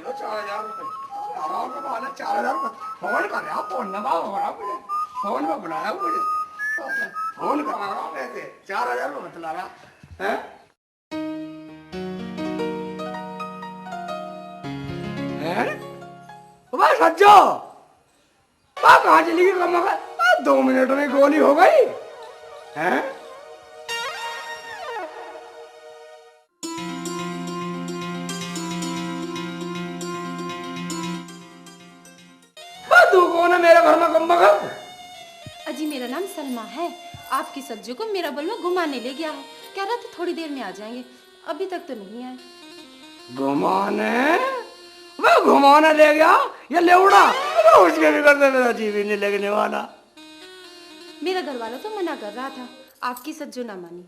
दो 4000 रुपए। आराम का माल है 4000 रुपए। फोन कर रहा, फोन लगा हो रहा मुझे, फोन में बुलाया मुझे, फोन कर रहा वैसे 4000 रुपए बतला रहा है। भाई सज्जो कहाँ चली गई कम 2 मिनट में गोली हो गई है। तू कौन है मेरे घर में कम बखत? अजी मेरा नाम सलमा है। आपकी सज्जो को मेरा बलवा घुमाने ले गया है। कह रहा था थोड़ी देर में आ जाएंगे, अभी तक तो नहीं आए। घुमाने? मैं घुमाने ले गया ये लेवड़ा? उसके भी करते मेरा जीव ही नहीं लगने वाला। मेरा घर वाला तो मना कर रहा था, आपकी सज्जो ना मानी।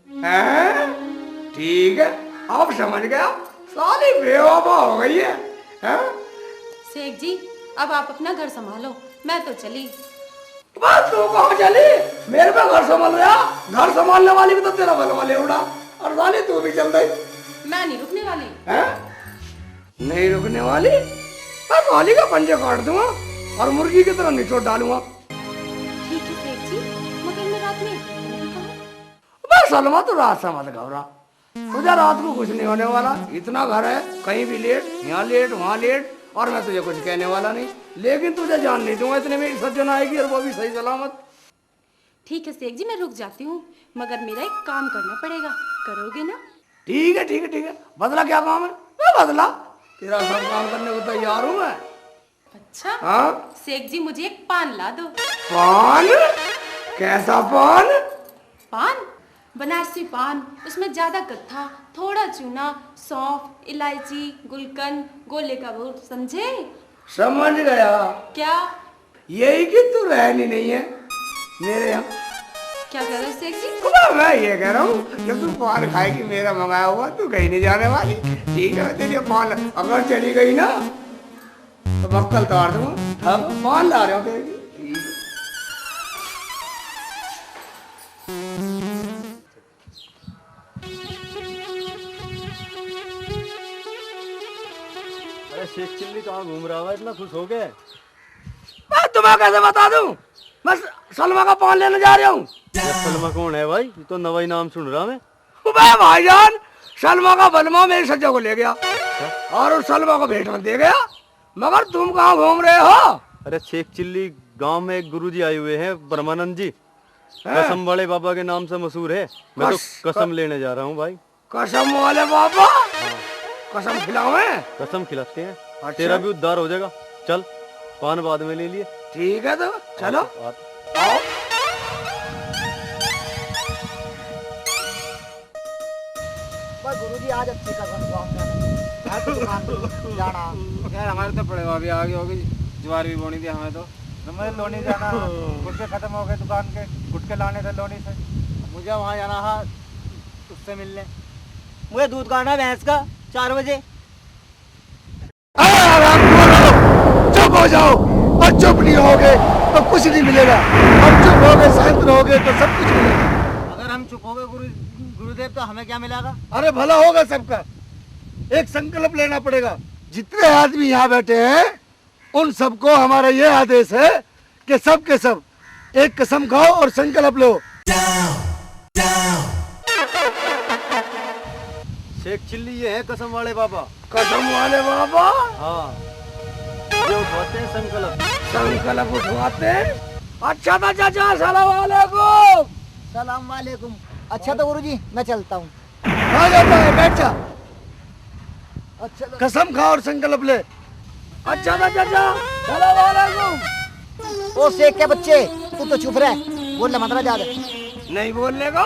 ठीक है, आप समझ गया, सारी बेवफा हो गई है। शेख जी अब आप अपना घर संभालो, मैं तो चली। बस तू कहाँ चली? मेरे पे घर संभाल रहा, घर संभालने वाली भी तो तेरा बलवा लेवड़ा, और साली तू भी चल रही। मैं नहीं रुकने वाली। नहीं रुकने वाली? बस वाली का पंजे काट दूंगा और मुर्गी की तरह निचोड़ डालूंगा। ठीक है शेख जी, मगर मैं रात में बस सलमा तू रात से मत घबरा, तुझे रात को कुछ नहीं होने वाला। इतना घर है, कहीं भी लेट, यहाँ लेट वहाँ लेट, और मैं तुझे कुछ कहने वाला नहीं, लेकिन तुझे जान नहीं दूंगा इतने में सज्जन आएगी और वो भी सही सलामत। ठीक है शेख जी, मैं रुक जाती हूँ, मगर मेरा एक काम करना पड़ेगा, करोगे ना? ठीक है ठीक है ठीक है। बदला क्या काम है? मैं बदला तेरा सब काम करने को तैयार हूँ मैं। अच्छा हाँ शेख जी, मुझे एक पान ला दो। पान? कैसा पान? पान? बनारसी पान, उसमें ज्यादा कत्था, थोड़ा चूना, सौंफ, इलायची, गुलकंद, गोले का गुड़, समझे? समझ गया। क्या? यही कि तू रहनी नहीं है मेरे यहाँ। क्या कह रहे हो शेख जी? मैं ये कह रहा हूँ, जब तू पान खाएगी मेरा मंगाया हुआ, तू कहीं नहीं जाने वाली। ठीक है, तेरी पान अगर चली गई ना तो मक्कल तोड़ दूंगा। अब पान ला रहा हूँ तेरी। शेख चिल्ली कहाँ घूम रहा है, इतना खुश हो गए? मैं तुम्हें कैसे बता दूं? मैं सलमा का पान लेने जा रहा हूँ। सलमा कौन है भाई? ये तो नवाई नाम सुन रहा मैं। भाईजान, सलमा का बलमा मेरी सज्जा को ले गया और उस सलमा को भेंट में दे गया, मगर तुम कहाँ घूम रहे हो? अरे शेख चिल्ली गांव में एक गुरुजी आए हुए हैं, ब्रह्मानंद जी, कसम वाले बाबा के नाम से मशहूर है। मैं तो कसम लेने जा रहा हूँ भाई। कसम वाले बाबा? कसम खिलावे? कसम खिलाते हैं। अच्छा। तेरा भी उद्धार हो जाएगा। चल पान बाद में ले लिए। ठीक है तो चलो आओ। गुरुजी आज अच्छी कसम जाना यार, हमारे तो पड़ेगा अभी आगे होगी, ज्वार भी बोनी थी हमें तो। हमें लोनी जाना, गुटके खत्म हो गए दुकान के, गुटके लाने थे लोनी से। मुझे वहाँ जाना है उससे मिलने। मुझे दूध काटना भैंस का 4 बजे। चुप हो जाओ, और चुप नहीं होगे तो कुछ नहीं मिलेगा, और चुप होगे शांत रहोगे तो सब कुछ मिलेगा। अगर हम चुप हो गए गुरुदेव तो हमें क्या मिलेगा? अरे भला होगा सबका। एक संकल्प लेना पड़ेगा। जितने आदमी यहाँ बैठे हैं उन सबको हमारा ये आदेश है कि सब के सब एक कसम खाओ और संकल्प लो। शेख चिल्ली ये है कसम वाले बाबा। कसम वाले बाबा? हाँ, ये उठवाते हैं संकल्प। संकल्प उठवाते हैं? अच्छा था चाचा, सलाम वालेकुम। सलाम वालेकुम। अच्छा तो गुरुजी मैं चलता हूँ। कहाँ जाता है? बैठ जा। अच्छा कसम खा और संकल्प ले। अच्छा था चाचा, सलाम वालेकुम। ओ शेख के बच्चे, तू तो चुप रह, बोलना मत ज्यादा। नहीं बोलने का।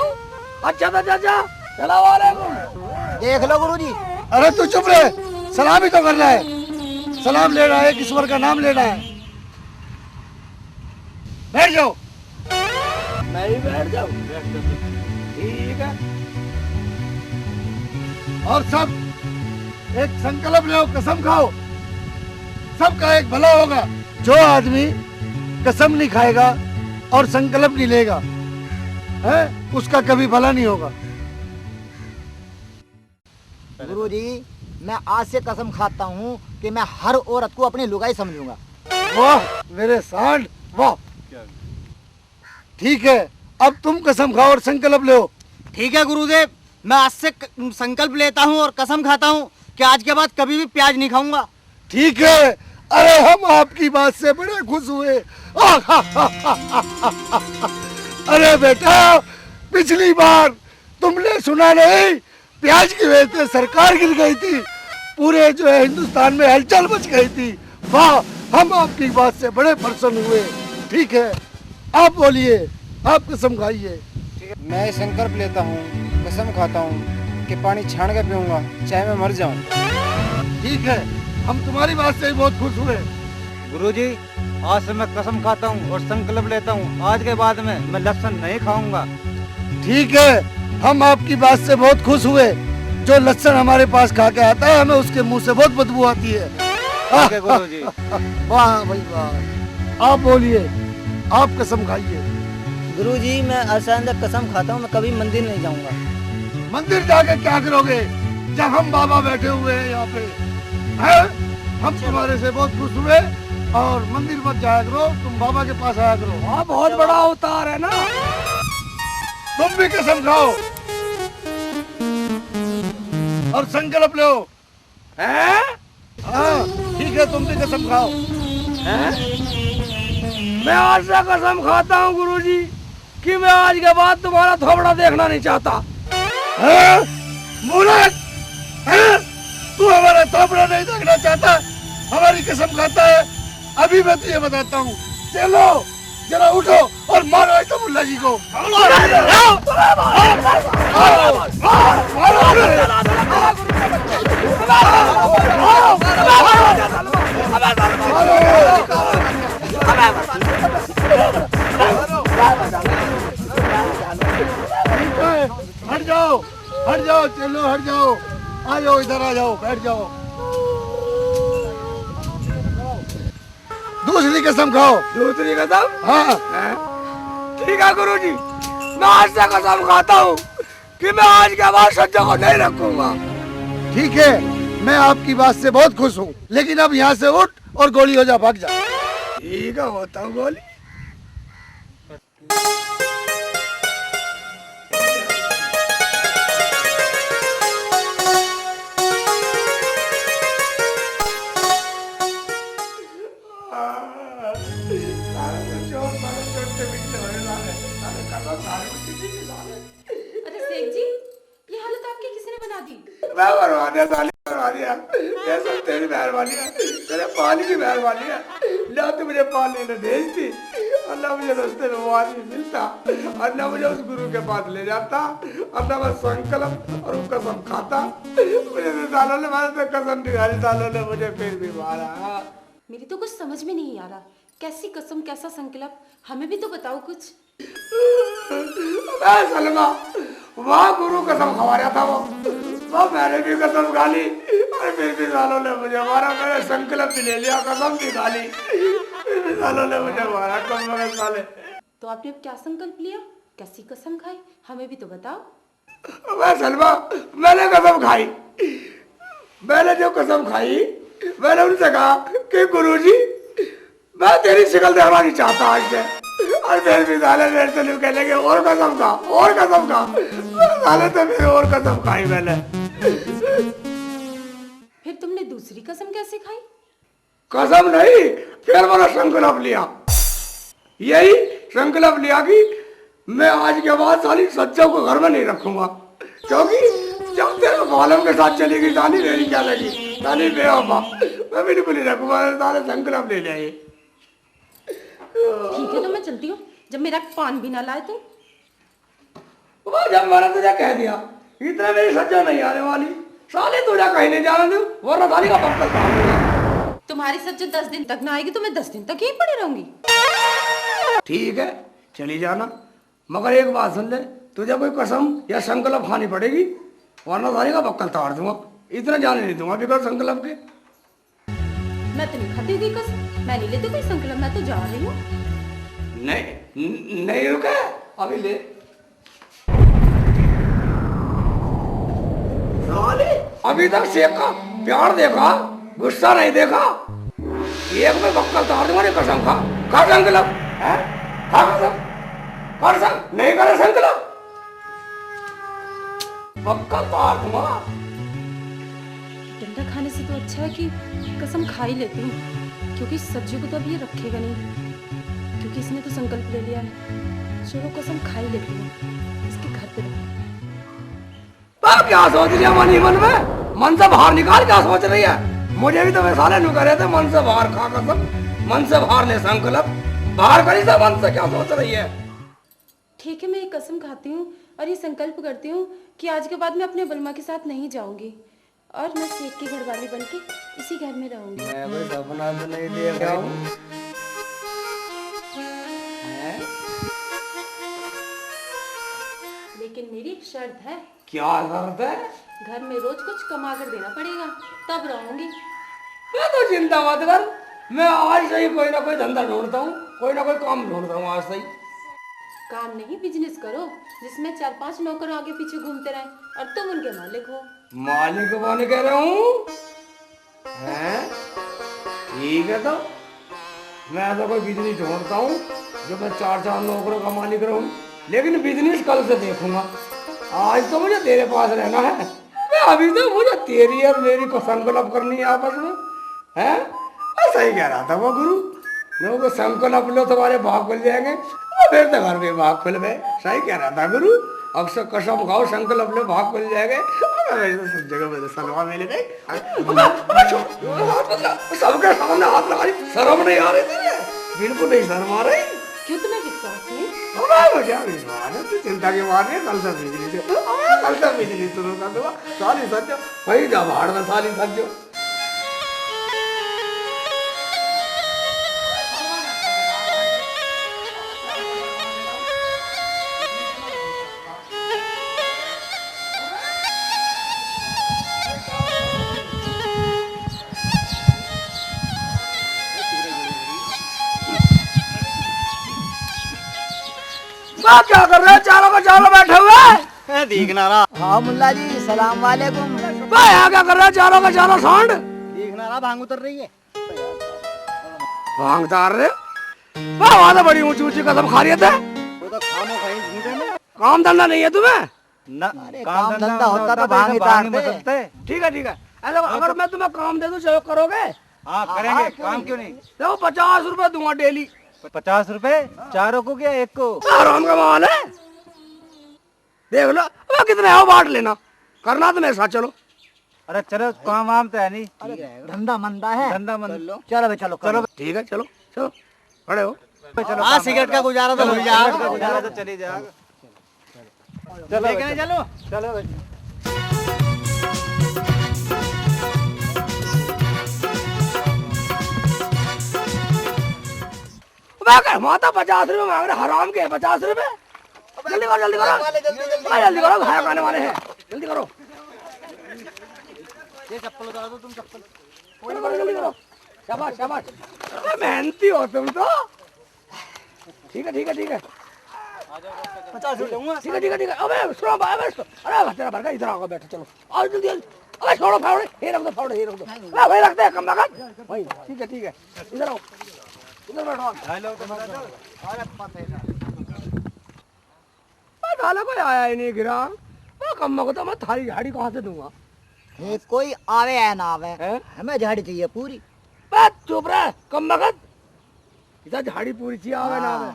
अच्छा था चाचा, सलाम वालेकुम। देख लो गुरुजी। अरे तू चुप रहे, सलाम ही तो करना है, सलाम लेना है, ईश्वर का नाम लेना है। बैठ जाओ। नहीं बैठ जाओ। ठीक है, और सब एक संकल्प लो, कसम खाओ, सबका एक भला होगा। जो आदमी कसम नहीं खाएगा और संकल्प नहीं लेगा है, उसका कभी भला नहीं होगा। गुरुजी मैं आज से कसम खाता हूँ कि मैं हर औरत को अपनी लुगाई समझूंगा। वाह मेरे सांड वाह। ठीक है, अब तुम कसम खाओ और संकल्प लो। ठीक है गुरुदेव, मैं आज से संकल्प लेता हूँ और कसम खाता हूँ कि आज के बाद कभी भी प्याज नहीं खाऊंगा। ठीक है, अरे हम आपकी बात से बड़े खुश हुए। अरे बेटा, पिछली बार तुमने सुना नहीं, प्याज की वजह से सरकार गिर गई थी, पूरे जो है हिंदुस्तान में हलचल मच गई थी। वाह, हम आपकी बात से बड़े प्रसन्न हुए। ठीक है, आप बोलिए, आप कसम खाइए। मैं संकल्प लेता हूँ, कसम खाता हूँ कि पानी छान के पीऊंगा, चाहे मैं मर जाऊँ। ठीक है, हम तुम्हारी बात से बहुत खुश हुए। गुरुजी, आज से मैं कसम खाता हूँ और संकल्प लेता हूँ, आज के बाद में मैं लहसुन नहीं खाऊंगा। ठीक है, हम आपकी बात से बहुत खुश हुए। जो लहसुन हमारे पास खा के आता है, हमें उसके मुंह से बहुत बदबू आती है। ठीक है गुरुजी। वाह भाई वाह। आप बोलिए, आप कसम खाइए। गुरुजी, मैं अचानक कसम खाता हूँ मैं कभी मंदिर नहीं जाऊंगा। मंदिर जाके क्या करोगे जब हम बाबा बैठे हुए हैं यहाँ पे? हैं? हम तुम्हारे से बहुत खुश हुए और मंदिर मत जाया करो, तुम बाबा के पास आया करो। हाँ, बहुत बड़ा अवतार है ना। तुम भी कसम खाओ और संकल्प लो। हैं? हाँ ठीक है, तुम भी कसम खाओ। हैं? मैं आज से कसम खाता हूँ गुरुजी कि मैं आज के बाद तुम्हारा थोबड़ा देखना नहीं चाहता। हैं? मूर्ख! हैं? तू हमारा थोबड़ा नहीं देखना चाहता, हमारी कसम खाता है। अभी मैं तुझे बताता हूँ। चलो जरा उठो और मारो इस मुल्ला जी को। हट जाओ, हट जाओ, चलो हट जाओ, आ जाओ, इधर आ जाओ, बैठ जाओ। दूसरी कसम खाओ। दूसरी कसम? हाँ। ठीक है गुरुजी, मैं आज से कसम खाता हूँ कि मैं आज के बाद सज्जा को नहीं रखूंगा। ठीक है, मैं आपकी बात से बहुत खुश हूँ, लेकिन अब यहाँ से उठ और गोली हो जा, भाग जा। ठीक है, होता हूँ गोली। अरे सेठ जी, ये हालत आपकी किसी ने बना दी? मैं करवा दिया, साली करवा दिया। ये सब तेरी मेहरबानी है, तेरे पानी की मेहरबानी है। ना तो मुझे पानी ने भेजती और ना मुझे रास्ते में वो आदमी मिलता और ना मुझे उस गुरु के पास ले जाता और ना मैं संकल्प और वो कसम खाता। मुझे तो सालों ने मारा, तो कसम निकाली, सालों ने मुझे फिर भी मारा। मेरी तो कुछ समझ में नहीं आ रहा, कैसी कसम कैसा संकल्प, हमें भी तो बताओ कुछ। सलमा, वहाँ गुरु कसम खवा रहा था, वो मैंने भी कसम खा ली और फिर भी सालों ने मुझे मारा। मैंने संकल्प भी ले लिया, कसम भी खा ली, फिर भी सालों ने मुझे मारा। कम मगर साले। तो आपने अब क्या संकल्प लिया, कैसी कसम खाई, हमें भी तो बताओ। मैं सलमा, मैंने कसम खाई। मैंने जो कसम खाई, मैंने उनसे कहा कि गुरुजी, मैं तेरी शिकल देखना नहीं चाहता आज से। और फिर भी साले मेरे से नहीं कहने के और कसम खा, और कसम खा। साले तो फिर और कसम खाई मैंने। फिर तुमने दूसरी कसम कैसे खाई? कसम नहीं, फिर मैंने संकल्प लिया। यही संकल्प लिया कि मैं आज के बाद साली सच्चों को घर में नहीं रखूंगा, क्योंकि जब तेरे मालूम के साथ चलेगी साली, मेरी क्या लगी साली बेवफा, मैं बिल्कुल नहीं रखूंगा। साले संकल्प ले लिया। ठीक है, तो मैं चलती हूँ, जब मेरा पान भी ना लाए तो। जब मैंने तुझे कह दिया इतना मेरी सज्जा नहीं आने वाली, साले तुझे कहीं नहीं जाने दूं, वरना साली का पक्का काम। तुम्हारी सज्जा 10 दिन तक ना आएगी तो मैं 10 दिन तक यहीं पड़ी रहूंगी। ठीक है, चली जाना, मगर एक बात सुन ले, तुझे कोई कसम या संकल्प खानी पड़ेगी, वरना साली का पक्का तोड़ दूंगा। इतना जाने नहीं दूंगा बिना संकल्प के। मैं तो नहीं खाती कोई कसम, मैं नहीं लेती कोई संकल्प, मैं तो जा रही हूँ। नहीं रुके, अभी ले। साले अभी तक शेख का प्यार देखा, गुस्सा नहीं देखा, एक में बक्कल तोड़ दूंगा, नहीं कसम खा, खा संकल्प, हैं? खा कसम, कर संग, नहीं करे संकल्प, बक्कल तोड़ दूंगा। डंडा खाने से तो अच्छा है कि कसम खा ही लेती हूँ, क्योंकि सब्जी को तो अब ये रखेगा नहीं, क्योंकि इसने तो संकल्प ले लिया है। चलो कसम खा ही लेती हूँ, इसके घर पे रहूँ। पर क्या सोच रही है मन में? मन से बाहर निकाल, क्या सोच रही है? मुझे भी तो वे साले नु करे थे, मन से बाहर खा कसम, मन से बाहर ले संकल्प, बाहर करी से मन से, क्या सोच रही है? ठीक है, मैं ये कसम खाती हूँ और ये संकल्प करती हूँ कि आज के बाद मैं अपने बलमा के साथ नहीं जाऊंगी और मैं सेठ की घरवाली बन के इसी घर में रहूंगी। मैं कोई सपना तो नहीं देख रहा हूँ। लेकिन मेरी एक शर्त है। क्या शर्त है? घर में रोज कुछ कमा कर देना पड़ेगा, तब रहूंगी। मैं तो चिंता मत कर, मैं आज से ही कोई ना कोई धंधा ढूंढता हूँ, कोई ना कोई काम ढूंढता हूँ आज से ही। काम नहीं, बिजनेस करो जिसमें 4-5 नौकर आगे पीछे घूमते रहे और तुम उनके मालिक हो। मालिक बन कह रहा हूँ, हैं? ठीक है, तो मैं ऐसा कोई बिजनेस ढूंढता हूँ जो मैं 4-4 नौकरों का मालिक रहूँ, लेकिन बिजनेस कल से देखूंगा। आज तो मुझे तेरे पास रहना है, मैं अभी तो मुझे तेरी और मेरी को संकल्प करनी है आपस में, हैं? सही कह रहा था वो गुरु, लोगों को संकल्प लो तुम्हारे भाग खुल जाएंगे, फिर तो घर में भाग खुल गए। सही कह रहा था गुरु, अक्सर कसम खाओ, संकल्प लो, भाग खुल जाएंगे। सब जगह में सलवा मिल गई, सबके सामने हाथ लगा, शर्म नहीं आ रही तुझे? बिल्कुल नहीं शर्म आ रही। क्यों, तुम्हें विश्वास नहीं? क्या विश्वास है? तू चिंता की बात है, कल से बिजली शुरू कर दूंगा। साली सच वही जा भाड़ में, साली सच। क्या कर रहे हैं? चारों का चारों बैठे हुए देखना रहा। हाँ मुल्ला जी, सलाम वालेकुम। यहाँ क्या कर रहे हैं? चारों का चारों सांड देखना रहा, भांग उतर रही है। भांग तार रहे? वहां तो बड़ी ऊंची ऊंची कसम खा रही थे। वो तो खामो खाई झूठे में। काम धंधा नहीं है तुम्हें? ना, काम धंधा होता तो भांग ही तारते। ठीक है, ठीक है। अगर मैं तुम्हें काम दे दूं, सहयोग करोगे? हाँ करेंगे, काम क्यों नहीं। देखो 50 रुपए दूंगा डेली। 50 रुपए चारों को क्या एक को? आराम का माल है, देख लो। अब कितने हो बांट लेना, करना तो मेरे साथ चलो। अरे चलो, काम वाम तो है नहीं, धंधा मंदा है, धंधा मन। चलो भाई चलो चलो ठीक है, चलो चलो, खड़े हो। चलो, हाँ सिगरेट का गुजारा तो हो जाएगा। गुजारा तो चली जाएगा। चलो लेके चलो। चलो भाई। माता 50 रुपए मांग रहे, हराम के 50 रुपए। जल्दी करो, जल्दी करो, जल्दी करो, खाया खाने वाले हैं, जल्दी करो। ये चप्पल उतार दो, तुम चप्पल। जल्दी करो, शाबाश शाबाश, मेहनती हो तुम तो। ठीक है, ठीक है, ठीक है, 50 रुपए दूंगा। ठीक है, ठीक है, ठीक है। अबे सुनो भाई, अरे तेरा भड़का इधर आओ, बैठो, चलो आओ जल्दी जल्दी। अबे छोड़ो फावड़े, ये रख दो फावड़े, ये रख दो। अबे भाई रखते हैं कम लागत भाई। ठीक है, ठीक है, इधर आओ, इधर बैठो। डाला कोई आया ही नहीं गिरा, मैं कम को तो मैं थाली झाड़ी कहाँ से दूंगा? ये कोई आवे या ना आवे, हैं? हमें झाड़ी चाहिए पूरी। बस चुप रह कम वक्त, इधर झाड़ी पूरी चाहिए, आवे ना आवे।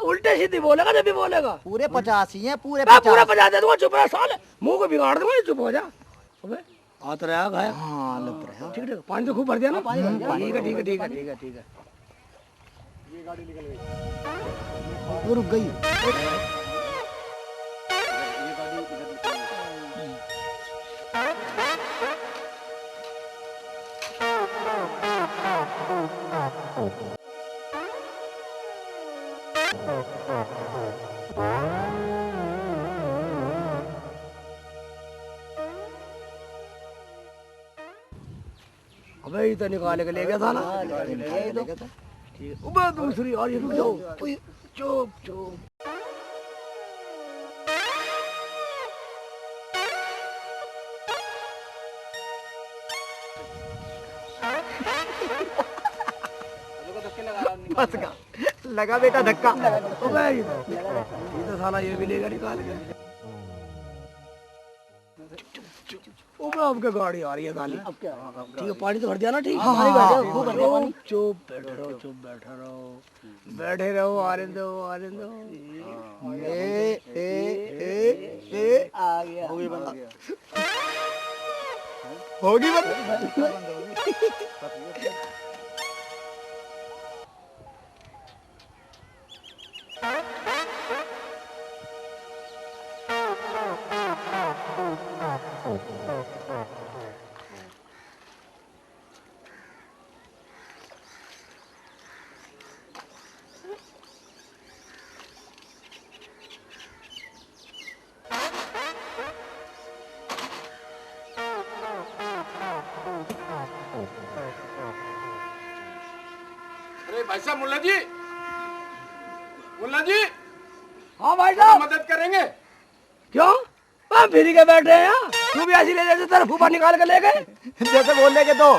उल्टे सीधी बोलेगा जब भी बोलेगा। पूरे 50 ही हैं, पूरे मैं पूरा 50। 50 दे दूंगा, चुप रह साले, मुंह को बिगाड़ दूंगा, चुप हो जा। अबे आत रहा गाया। हाँ लग रहा है। ठीक है, पानी तो खूब भर दिया ना? ठीक है, ठीक है, ठीक है, ठीक है, ठीक है। वो रुक गई। अबे ये तो निकाले के ले गया था ना? ठीक है, अबे दूसरी और ये रुक जाओ, ओए, चुप चुप। फंस गया, लगा बेटा धक्का। अबे ये तो साला ये भी लेगा निकाल के। ओबे आपके गाड़ी आ रही है गाली। ठीक है पानी तो भर दिया ना? ठीक है पानी भर दिया, वो भर दिया पानी। चुप बैठे रहो, चुप बैठे रहो, बैठे रहो, आने दो, आने दो। आ गया, होगी बंद, होगी बंद। अरे भाई साहब, मुल्ला जी, मुल्ला जी, हाँ भाई साहब मदद करेंगे? क्यों? हम फिर के बैठे हैं यहाँ। तू भी ऐसी ले जैसे तेरा फूफा निकाल के ले गए। जैसे बोलने के तो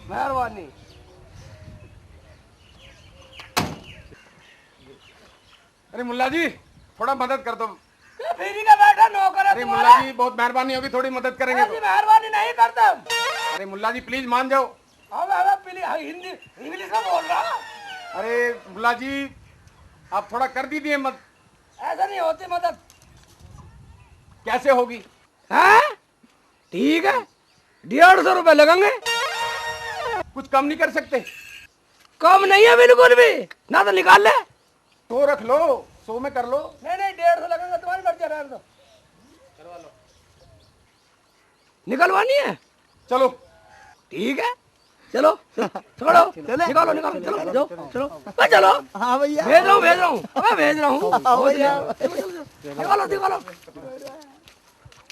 मेहरबानी। अरे मुल्ला जी, थोड़ा मदद कर दो। फिर के बैठा नौकर है अरे तुम्हारा। मुल्ला जी, बहुत मेहरबानी होगी, थोड़ी मदद करेंगे ऐसी तो। मेहरबानी नहीं करता। अरे मुल्ला जी प्लीज मान जाओ। हिंदी इंग्लिश में बोल रहा। अरे मुल्ला जी, आप थोड़ा कर दीजिए मत। ऐसा नहीं होती मदद। कैसे होगी? हैं? ठीक है, 150 रुपए लगेंगे। कुछ कम नहीं कर सकते? कम नहीं है बिल्कुल भी ना, तो निकाल ले। तो रख लो, 100 में कर लो। नहीं नहीं 150 लगेंगे, तुम्हारी मर्जी है, रहने दो। निकलवानी है? चलो ठीक है, चलो छोड़ो, निकालो निकालो, चलो जाओ, चलो बस चलो। हाँ भैया, भेज रहा हूँ, भेज रहा हूँ, अबे भेज रहा हूँ। निकालो निकालो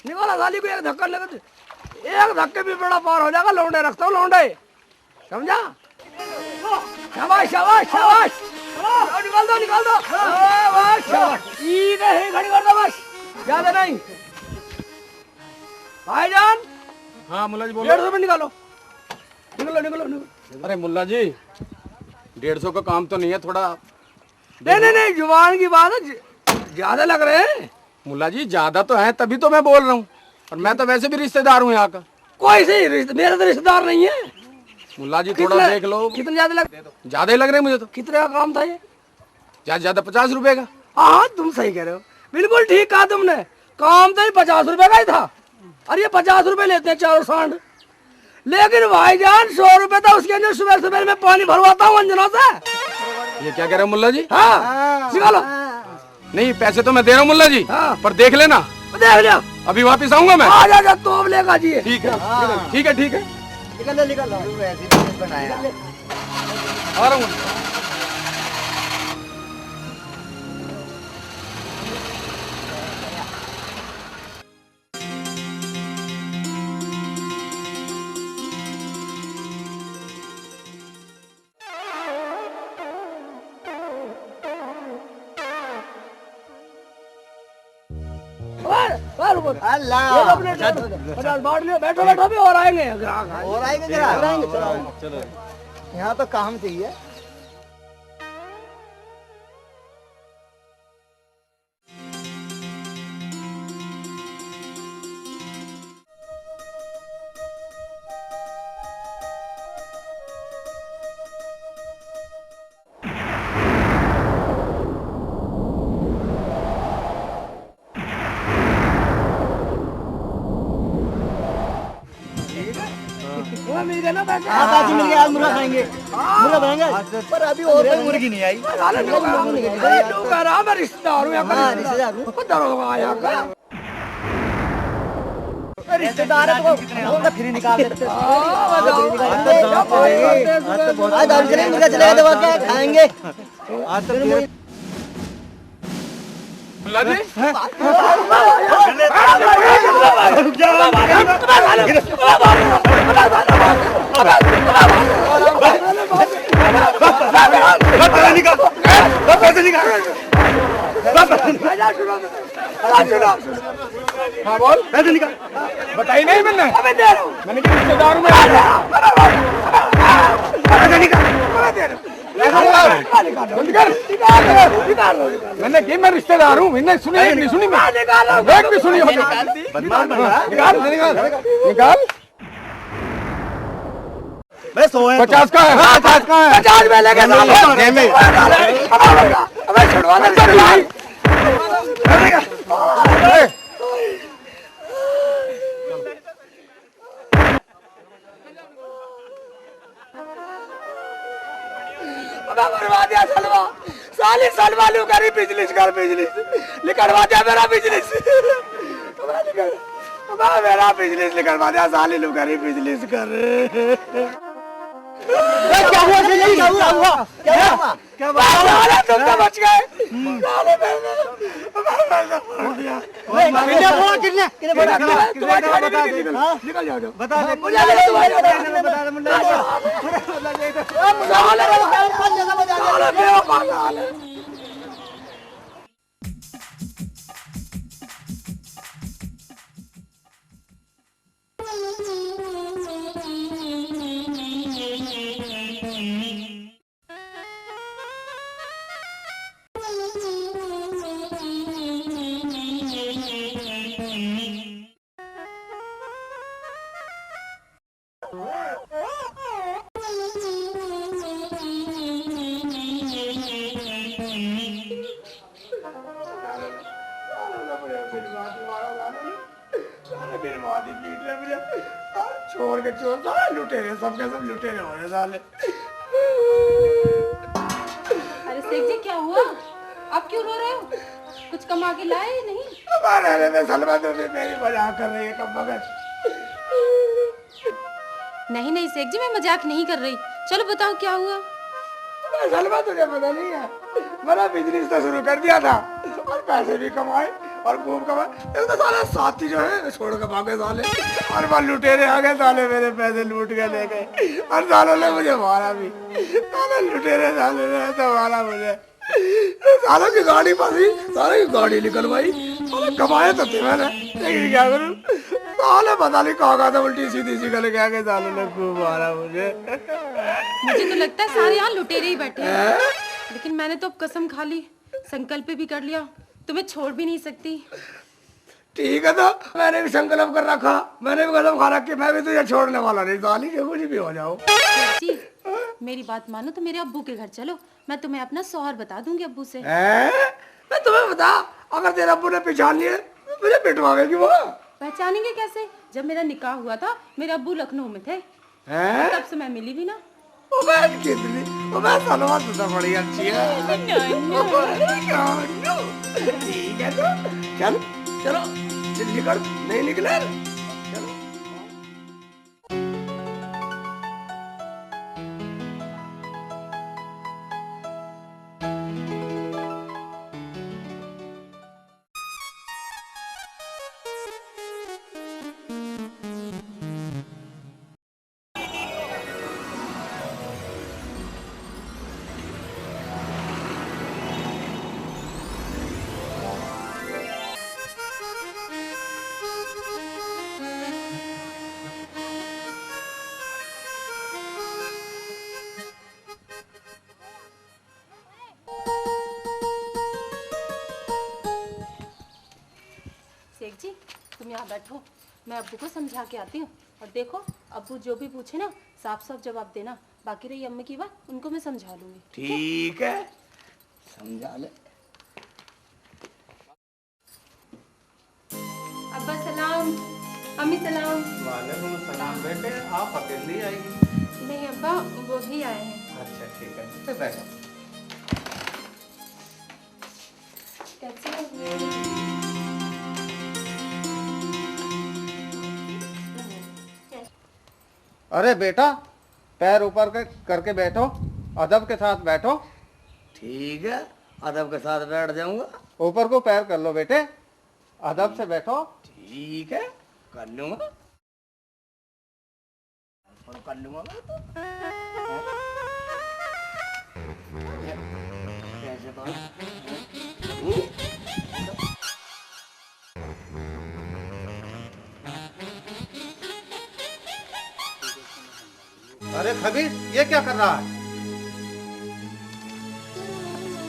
निकालो, साली को एक धक्का लगा तो एक धक्के भी बड़ा पार हो जाएगा। लौंडे रखता हूँ, लौंडे, समझा? शाबाश शाबाश शाबाश, निकाल दो निकाल दो, शाबाश शाबाश। ठीक है, खड़ी कर दो बस, ज्यादा नहीं। भाईजान हाँ मुल्ला जी बोलो। 150 रुपए निकालो, निकलो निकलो निकलो। अरे मुल्ला जी, 150 का काम तो नहीं है, थोड़ा। नहीं नहीं नहीं, जुबान की बात है, ज्यादा लग रहे हैं। मुल्ला जी ज्यादा तो है, तभी तो मैं बोल रहा हूँ, और मैं तो वैसे भी रिश्तेदार हूँ यहाँ का। कोई सही मेरा तो रिश्तेदार नहीं है। मुल्ला जी थोड़ा देख लो। कितने ज्यादा लग? ज्यादा ही लग रहे हैं मुझे तो। कितने का काम था ये? ज्यादा ज्यादा 50 रुपए का। हाँ तुम सही कह रहे हो, बिल्कुल ठीक कहा तुमने। काम तो 50 रुपए का ही था, और ये 50 रुपए लेते हैं 4 सांड। लेकिन भाईजान 100 रुपए था उसके अंदर, सुबह सुबह मैं पानी भरवाता हूँ अंजना से। ये क्या कह रहे हो मुल्ला जी? हाँ निकालो। नहीं, पैसे तो मैं दे रहा हूँ मुल्ला जी, हाँ। पर देख लेना, देख लिया, अभी वापस आऊंगा मैं। आ जा तो लेगा जी। ठीक है ठीक है ठीक है, निकल निकल, वैसे भी बनाया। आ रहा हूँ। अल्लाह, 50 बांट लियो, बैठो बैठो भी और आएंगे ग्राहक। और आएंगे जरा, चलो, यहाँ तो काम चाहिए। मिल गया ना पैसे? हाँ बाजी मिल गया, आज मुर्गा खाएंगे, मुर्गा बनाएंगे। पर अभी और कोई मुर्गी नहीं आई। तू कह रहा मैं रिश्तेदार हूँ यहाँ का, रिश्तेदार हूँ। दरोगा यहाँ का। रिश्तेदार है तो वो फ्री निकाल देते। आज दारू चलेगा, मुर्गा चलेगा, दबा के खाएंगे। मुल्ला जी हाँ बोल, पैसे निकाल। बताई नहीं मैंने, मैंने कि रिश्तेदार हूँ मैं। पैसे निकाल। मैंने की मैं रिश्तेदार हूँ, मैंने सुनी नहीं सुनी, मैं एक भी सुनी होगी। निकाल 50 का है, 50 में लेके अबे छुड़वा दे। बर्बाद है सलवा, साली सलवा लू करी बिजनेस कर, बिजनेस निकलवा दिया मेरा बिजनेस, मेरा बिजनेस निकलवा दिया साली लू करी बिजनेस कर। क्या हुआ क्या हुआ क्या हुआ क्या बात तुम तो बच गए। निकल जाओ बता दे छोड़ के चोर सारे लुटेरे, सबके सब लुटेरे हो रहे साले। अरे शेख जी क्या हुआ, आप क्यों रो रहे हो? कुछ कमा के लाए नहीं? अरे सलमा तो मेरी मजाक कर रही है कब मगर। नहीं नहीं शेख जी, मैं मजाक नहीं कर रही। चलो बताओ क्या हुआ। सलमा तुझे पता नहीं है, मेरा बिजनेस तो शुरू कर दिया था और पैसे भी कमाए और खूब कमाए। एक तो साले साथी जो है छोड़ के भागे साले, और वह लुटेरे आ गए साले, मेरे पैसे लूट के ले गए और सालों ने मुझे मारा भी। साले लुटेरे साले ने तो मारा मुझे, सालों की गाड़ी फंसी, सालों की गाड़ी निकलवाई, साले कमाए तो थे मैंने, लेकिन क्या करूं साले पता नहीं कहाँ था उल्टी सीधी सी गले के सालों ने खूब मारा मुझे। मुझे तो लगता है सारे यहाँ लुटेरे ही बैठे हैं। लेकिन मैंने तो अब कसम खा ली, संकल्प भी कर लिया, तुम्हें छोड़ भी नहीं सकती। ठीक है तो मैंने भी संकल्प कर रखा, मैंने भी कसम खा रखी, मैं भी तुझे छोड़ने वाला नहीं साली, जो कुछ भी हो जाओ। जी मेरी बात मानो तो मेरे अब्बू के घर चलो, मैं तुम्हें अपना शौहर बता दूंगी अब्बू से। मैं तुम्हें बता, अगर तेरे अब्बू ने पहचान लिए मुझे पिटवाएगी वो। पहचानेंगे कैसे? जब मेरा निकाह हुआ था मेरे अब्बू लखनऊ में थे, तब से मैं मिली भी ना। कितनी सलमा तो बड़ी अच्छी है। ठीक है तो चल चलो निकल, नहीं निकले चलो। शेख जी तुम यहाँ बैठो, मैं अब्बू को समझा के आती हूँ। और देखो अब्बू जो भी पूछे ना साफ साफ जवाब देना, बाकी रही अम्मी की बात उनको मैं समझा लूंगी। ठीक है समझा ले। अब्बा सलाम, अम्मी सलाम। वालेकुम सलाम बेटे, आप अकेली आएगी? नहीं अब्बा वो भी आए हैं। अच्छा ठीक है, तो बैठो। कैसे हो? अरे बेटा पैर ऊपर करके बैठो, अदब के साथ बैठो। ठीक है अदब के साथ बैठ जाऊंगा। ऊपर को पैर कर लो बेटे, अदब से बैठो। ठीक है कर लूंगा, कर लूंगा मैं तो। कैसे करूं? अरे खबीर ये क्या कर रहा है?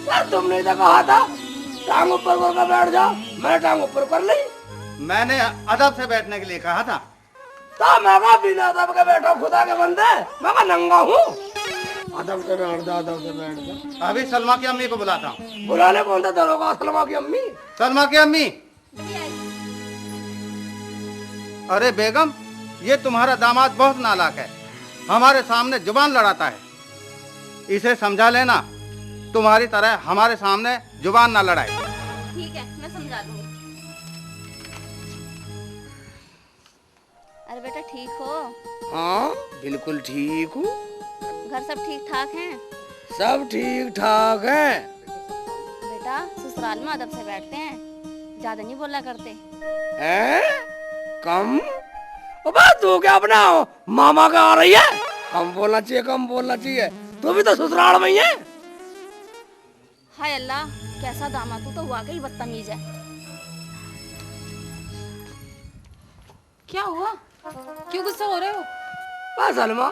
यार तुमने तो कहा था टांग ऊपर करके बैठ जाओ, मैं टांग ऊपर कर ली। मैंने अदब से बैठने के लिए कहा था। तो मैं कहा बिना अदब के बैठो खुदा के बंदे, मैं कहा नंगा हूँ। अदब से बैठ जा, अदब से बैठ जा। अभी सलमा की अम्मी को बुलाता हूँ। बुलाने कौन था दरोगा? सलमा की अम्मी। सलमा की अम्मी। अरे बेगम, ये तुम्हारा दामाद बहुत नालायक है, हमारे सामने जुबान लड़ाता है। इसे समझा लेना, तुम्हारी तरह हमारे सामने जुबान ना लड़ाए। ठीक है, मैं समझा दूंगी। अरे बेटा ठीक हो? हाँ बिल्कुल ठीक हूँ। घर सब ठीक ठाक हैं? सब ठीक ठाक है। बेटा ससुराल में अदब से बैठते हैं, ज्यादा नहीं बोला करते हैं? कम? अबे तू क्या अपना मामा का आ रही है? कम बोलना चाहिए, कम बोलना चाहिए। तू भी तो ससुराल में ही है। हाय अल्लाह, कैसा दामाद, तू तो वाकई बदतमीज है। क्या हुआ? क्यों गुस्सा हो रहे हो? बस सलमा,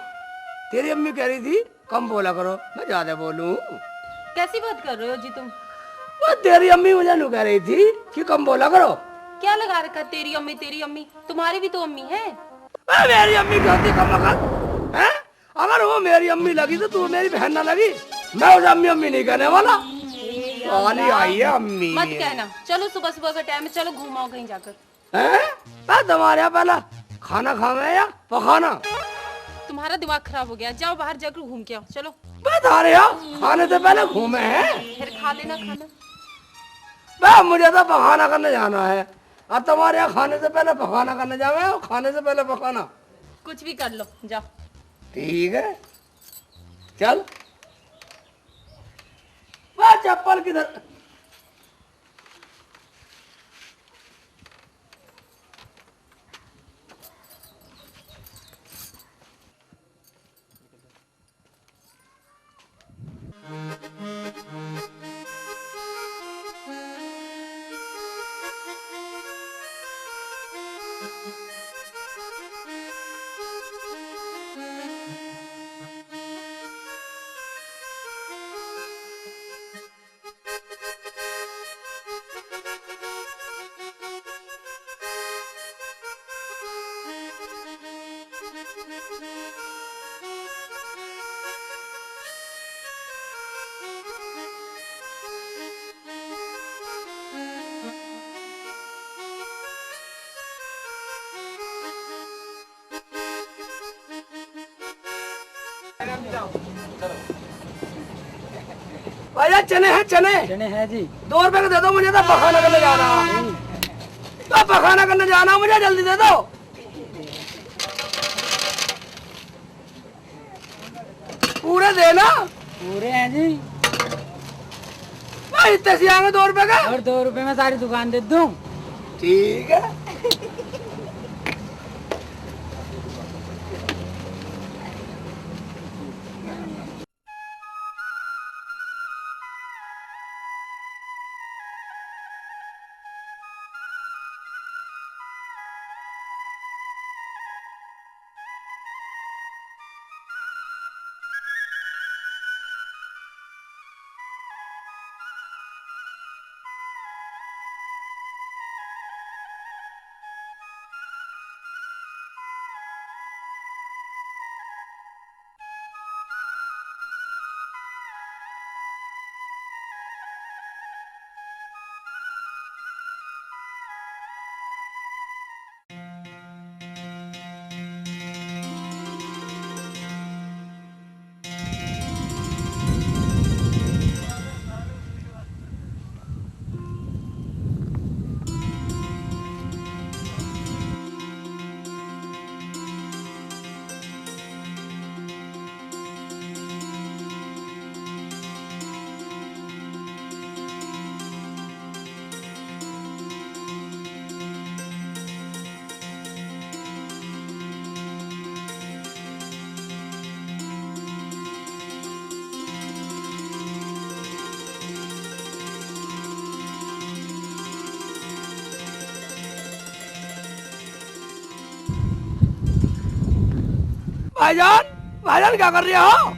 तेरी अम्मी कह रही थी कम बोला करो, मैं ज्यादा बोलूं। कैसी बात कर रहे हो जी तुम? वो तेरी अम्मी मुझे नु कह रही थी कि कम बोला करो। क्या लगा रखा तेरी अम्मी? तुम्हारी भी तो अम्मी है। मेरी अम्मी कहती कम लगा है? अगर वो मेरी अम्मी लगी तो तू मेरी बहन ना लगी। मैं उसे अम्मी अम्मी नहीं कहने वाला। वाली आई है अम्मी। मत कहना। चलो सुबह सुबह का टाइम है, चलो घुमाओ कहीं जाकर। हैं? तुम्हारे यहाँ पहला खाना खाना या पकाना? तुम्हारा दिमाग खराब हो गया, जाओ बाहर जाकर घूम के आओ। चलो बता रहे हो खाने से पहले घूमे हैं, फिर खा लेना खाना। मुझे तो पकाना करने जाना है और तुम्हारे यहाँ खाने से पहले पकाना करने जावे और खाने से पहले पकाना। कुछ भी कर लो, जाओ। ठीक है चल। वह चप्पल किधर? भैया चने हैं, चने हैं जी। 2 रुपए के दे दो, मुझे तो पखाना करने जाना। तो पखाना करने जाना, मुझे जल्दी दे दो। पूरे देना। पूरे हैं जी। भाई इतने से आएंगे 2 रुपए का? और 2 रुपए में सारी दुकान दे दूं। ठीक है। भाईजान, भाईजान क्या कर रहे हो?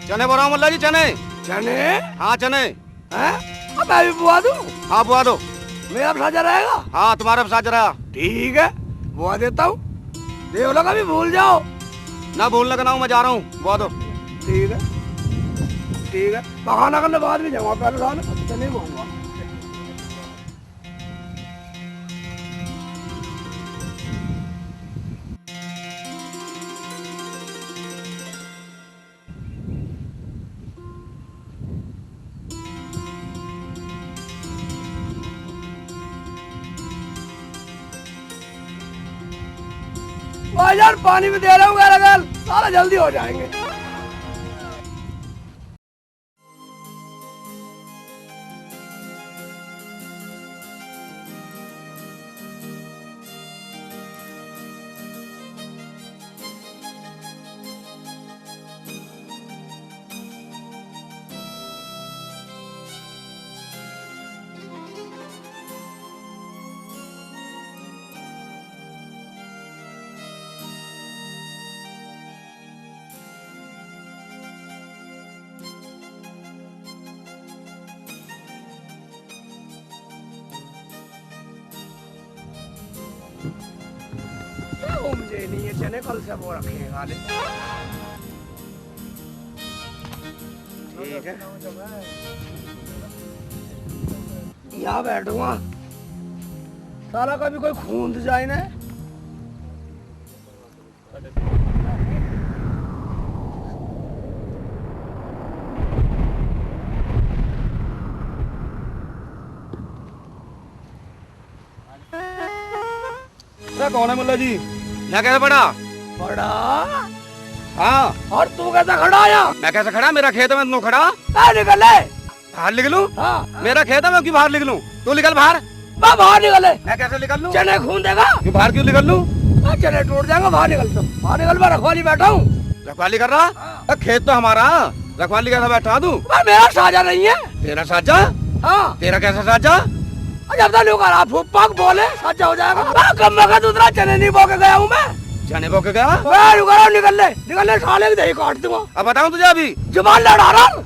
चने बोल रहा हूँ मुल्ला जी, चने। चने? हाँ चने। हैं? अब मैं भी बुआ दूं? हाँ बुआ दो। मेरा भी साझा रहेगा? हाँ तुम्हारा भी साझा रहेगा। ठीक है, बुआ देता हूँ। देव लोग कभी भूल जाओ ना, भूलने का नाम मैं जा रहा हूँ, बुआ दो। ठीक है, ठीक है। बहाना करने बाद भी जाऊंगा, पहले साल तो नहीं बोलूंगा। भाईजान पानी भी दे रहा हूँ गल, सारा जल्दी हो जाएंगे। मुझे नहीं है चने, कल से वो रखेंगे खाली। ठीक है, यहाँ बैठूंगा, साला कभी कोई खूंद जाए ना। कौन है मुल्ला जी? मैं कैसे पड़ा? बड़ा? हाँ। और तू कैसा खड़ा आया? मैं कैसे खड़ा? मेरा खेत है, मैं तू खड़ा? निकले बाहर निकलूं? हाँ। मेरा खेत है, मैं क्यों बाहर निकलूं? तू निकल बाहर। बाहर निकले। मैं कैसे निकल लूं? चने खून देगा। क्यों बाहर क्यों निकल लूं? चने टूट जाएगा, बाहर निकल। तो बाहर निकल, मैं रखवाली बैठा हूँ। रखवाली कर रहा? हाँ। खेत तो हमारा, रखवाली कैसा बैठा तू? मेरा साझा नहीं है। तेरा साझा? हाँ। तेरा कैसा साझा? जब तक लोग फूक बोले साझा हो जाएगा। कम का दूसरा चने नहीं बोके गया हूँ मैं। चने बोके गया? निकल ले साले की दही काट दूंगा। अब बताऊं तुझे अभी? जुबान लड़ा रहा हूँ।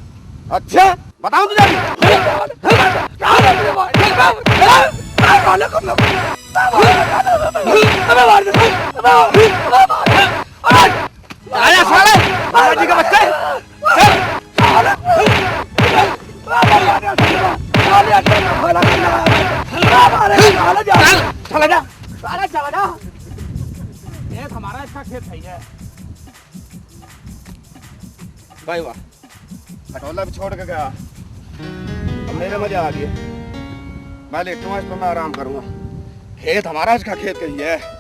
अच्छा बताऊं तुझे अभी? आया साले बाबाजी के बच्चे। चला जा। हमारा इसका खेत सही है भाई। वाह, खटोला भी छोड़ के गया, अब मेरे मजा आ गया। मैं लेटूंगा इस पर, मैं आराम करूंगा। खेत हमारा, इसका खेत कहीं है।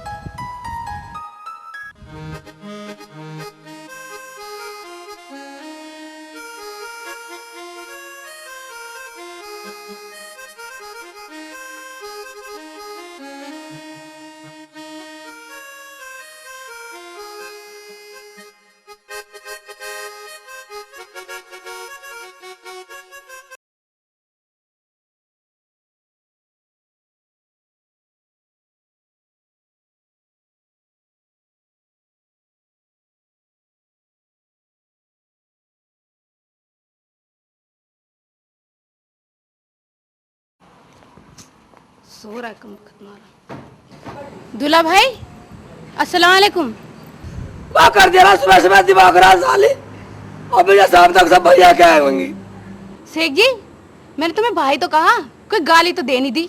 सो रहा है कम खतमारा। दूल्हा भाई अस्सलाम वालेकुम। क्या कर दिया सुबह सुबह दिमाग खराब साले। अब मुझे शाम तक सब भैया क्या आएंगी। शेख जी मैंने तुम्हें भाई तो कहा, कोई गाली तो दे नहीं दी।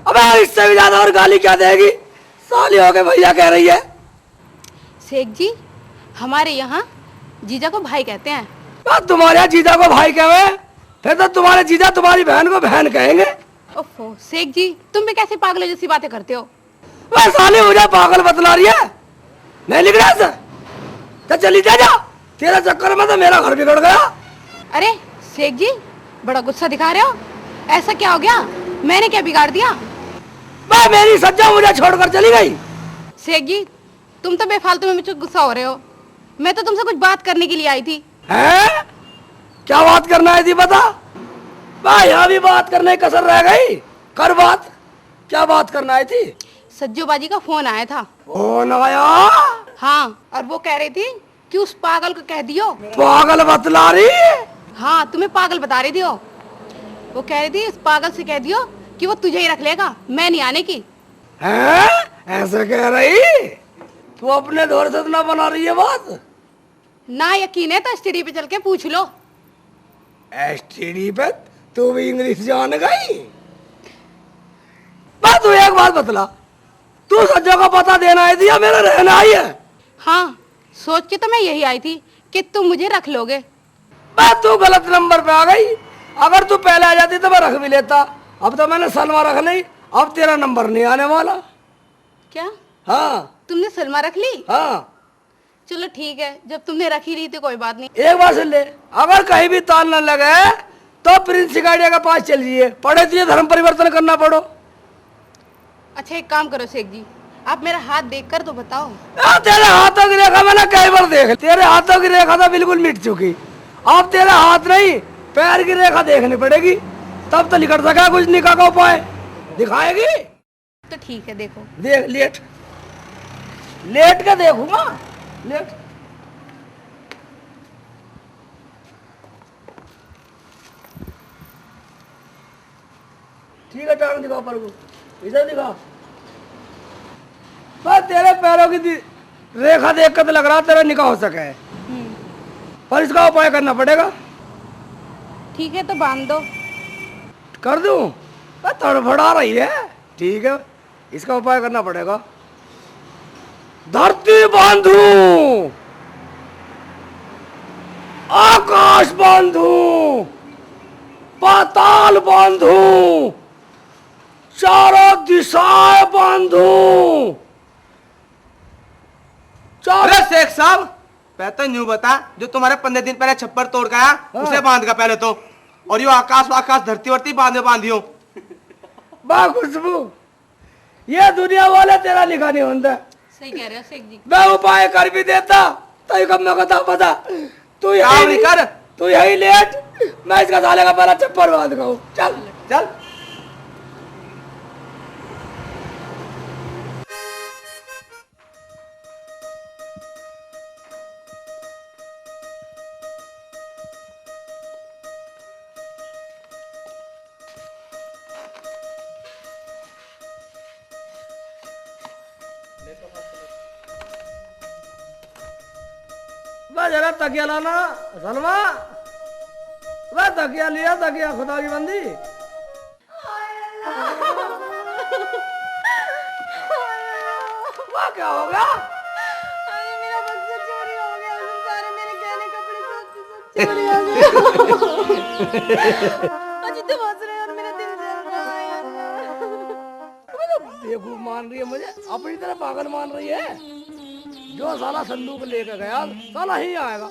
अबे इससे भी ज्यादा और गाली क्या देगी, साली हो के भैया कह रही है। शेख जी हमारे यहाँ जीजा को भाई कहते हैं। तुम्हारे यहाँ जीजा को भाई कहे, फिर तो तुम्हारे जीजा तुम्हारी बहन को बहन कहेंगे। ओफो शेख जी तुम भी कैसे पागलों जैसी बातें करते हो। वह साली मुझे पागल बतला रही है, नहीं लिख रहा है तो चली जा। तेरा चक्कर में तो मेरा घर बिगड़ गया। अरे शेख जी बड़ा गुस्सा दिखा रहे हो, ऐसा क्या हो गया? मैंने क्या बिगाड़ दिया? मैं मेरी सज्जा मुझे छोड़कर चली गई। शेख जी तुम तो बेफालतू में मुझे गुस्सा हो रहे हो। मैं तो तुमसे कुछ बात करने के लिए आई थी। हैं? क्या बात करना है थी बता। यहाँ भी बात करने की कसर रह गई, कर बात। क्या बात करना है थी? सज्जो बाजी का फोन आया था। फोन आया? हाँ, और वो कह रही थी कि उस पागल को कह दियो। पागल बतला रही? हाँ तुम्हें पागल बता रही थी वो। वो कह रही थी इस पागल से कह दियो कि वो तुझे ही रख लेगा, मैं नहीं आने की। हैं? ऐसे कह रही? तू अपने दौर से इतना बना रही है बात? ना यकीन है तो एसटीडी पे चल के पूछ लो। एसटीडी पे? तू भी इंग्लिश जान गई? बस तू एक बात बतला, तू सज्जो का पता देना आई थी या मेरा रहना आई है? हाँ, सोच के तो मैं यही आई थी कि तुम मुझे रख लोगे। बस तू गलत नंबर पे आ गई। अगर तू पहले आ जाती तो मैं रख भी लेता। अब तो मैंने सलमा रख ली, अब तेरा नंबर नहीं आने वाला। क्या? हाँ। तुमने सलमा रख ली? हाँ। चलो ठीक है, जब तुमने रख ही ली तो कोई बात नहीं। एक बात सुन ले, अगर कहीं भी ताल न लगे तो प्रिंस सिकाडिया के पास चल जाइए, पढ़े तो ये धर्म परिवर्तन करना पड़ो। अच्छा एक काम करो शेख जी, आप मेरा हाथ देखकर तो बताओ। तेरे हाथों की रेखा मैंने कई बार देख, तेरे हाथों की रेखा तो बिल्कुल मिट चुकी। अब तेरे हाथ नहीं पैर की रेखा देखनी पड़ेगी, तब तो निकल सका कुछ निकाह का उपाय। दिखाएगी तो ठीक है, देखो देख, लेट लेट के देखूंगा, लेट। ठीक है, टांग दिखाओ पर को, इधर दिखा। बस तेरे पैरों की रेखा देख कर तो लग रहा तेरा निकाह हो सके, पर इसका उपाय करना पड़ेगा। ठीक है, तो बांध दो। कर दूं? तड़फड़ा रही है। ठीक है, इसका उपाय करना पड़ेगा। धरती बांधू, आकाश बांधू, पाताल बांधू, चारों दिशाएं बांधू। अरे शेख साहब, पहले तो न्यू बता, जो तुम्हारे 15 दिन पहले छप्पर तोड़ गया उसे बांध का पहले तो, और यो आकाश धरती वर्ती बांधियो। बा खुशबू, ये दुनिया वाले तेरा लिखा नहीं होता। सही कह रहे हो शेख जी। मैं उपाय कर भी देता तो कब मैं बता पता तू यही कर, तू यही लेट, मैं इसका साले का पहला छप्पर बांध गया। चल चल। जरा तकिया लाना सलमा, वह तकिया लिया, तकिया खुदा की बंदी। वह क्या हो गया? अरे मेरा बक्सा चोरी हो गया, सारे मेरे गहने कपड़े सब चोरी हो गए। अजी तुम हंस रहे हो और मेरा दिल जल रहा है। बेवकूफ मान रही है मुझे, अपनी तरह पागल मान रही है। जो साला संदूक लेकर गया साला ही आएगा,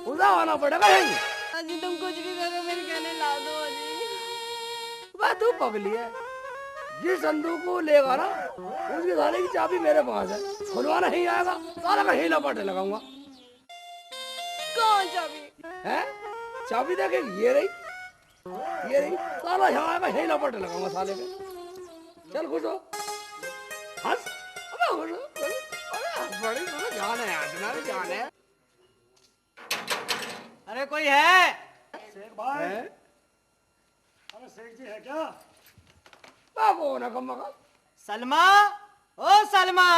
उदा आना पड़ेगा यही। अजी तुम कुछ भी करो, मेरे गहने ला दो अजी। वह तू पगली है, जिस संदूक को लेगा ना उसकी साले की चाबी मेरे पास है, खुलवाना ही आएगा, साला का ही लपटे लगाऊंगा। कौन चाबी है? चाबी देखेगी, ये रही, ये रही, साला यहाँ आएगा, यही लपटे लगाऊंगा साले के। चल खुश हो, हंस, खुश हो, बड़ी जान है यार, तुम्हारी जान है। अरे कोई है? शेख भाई है? अरे शेख जी है क्या? बाबू ना कम मका। सलमा, ओ सलमा।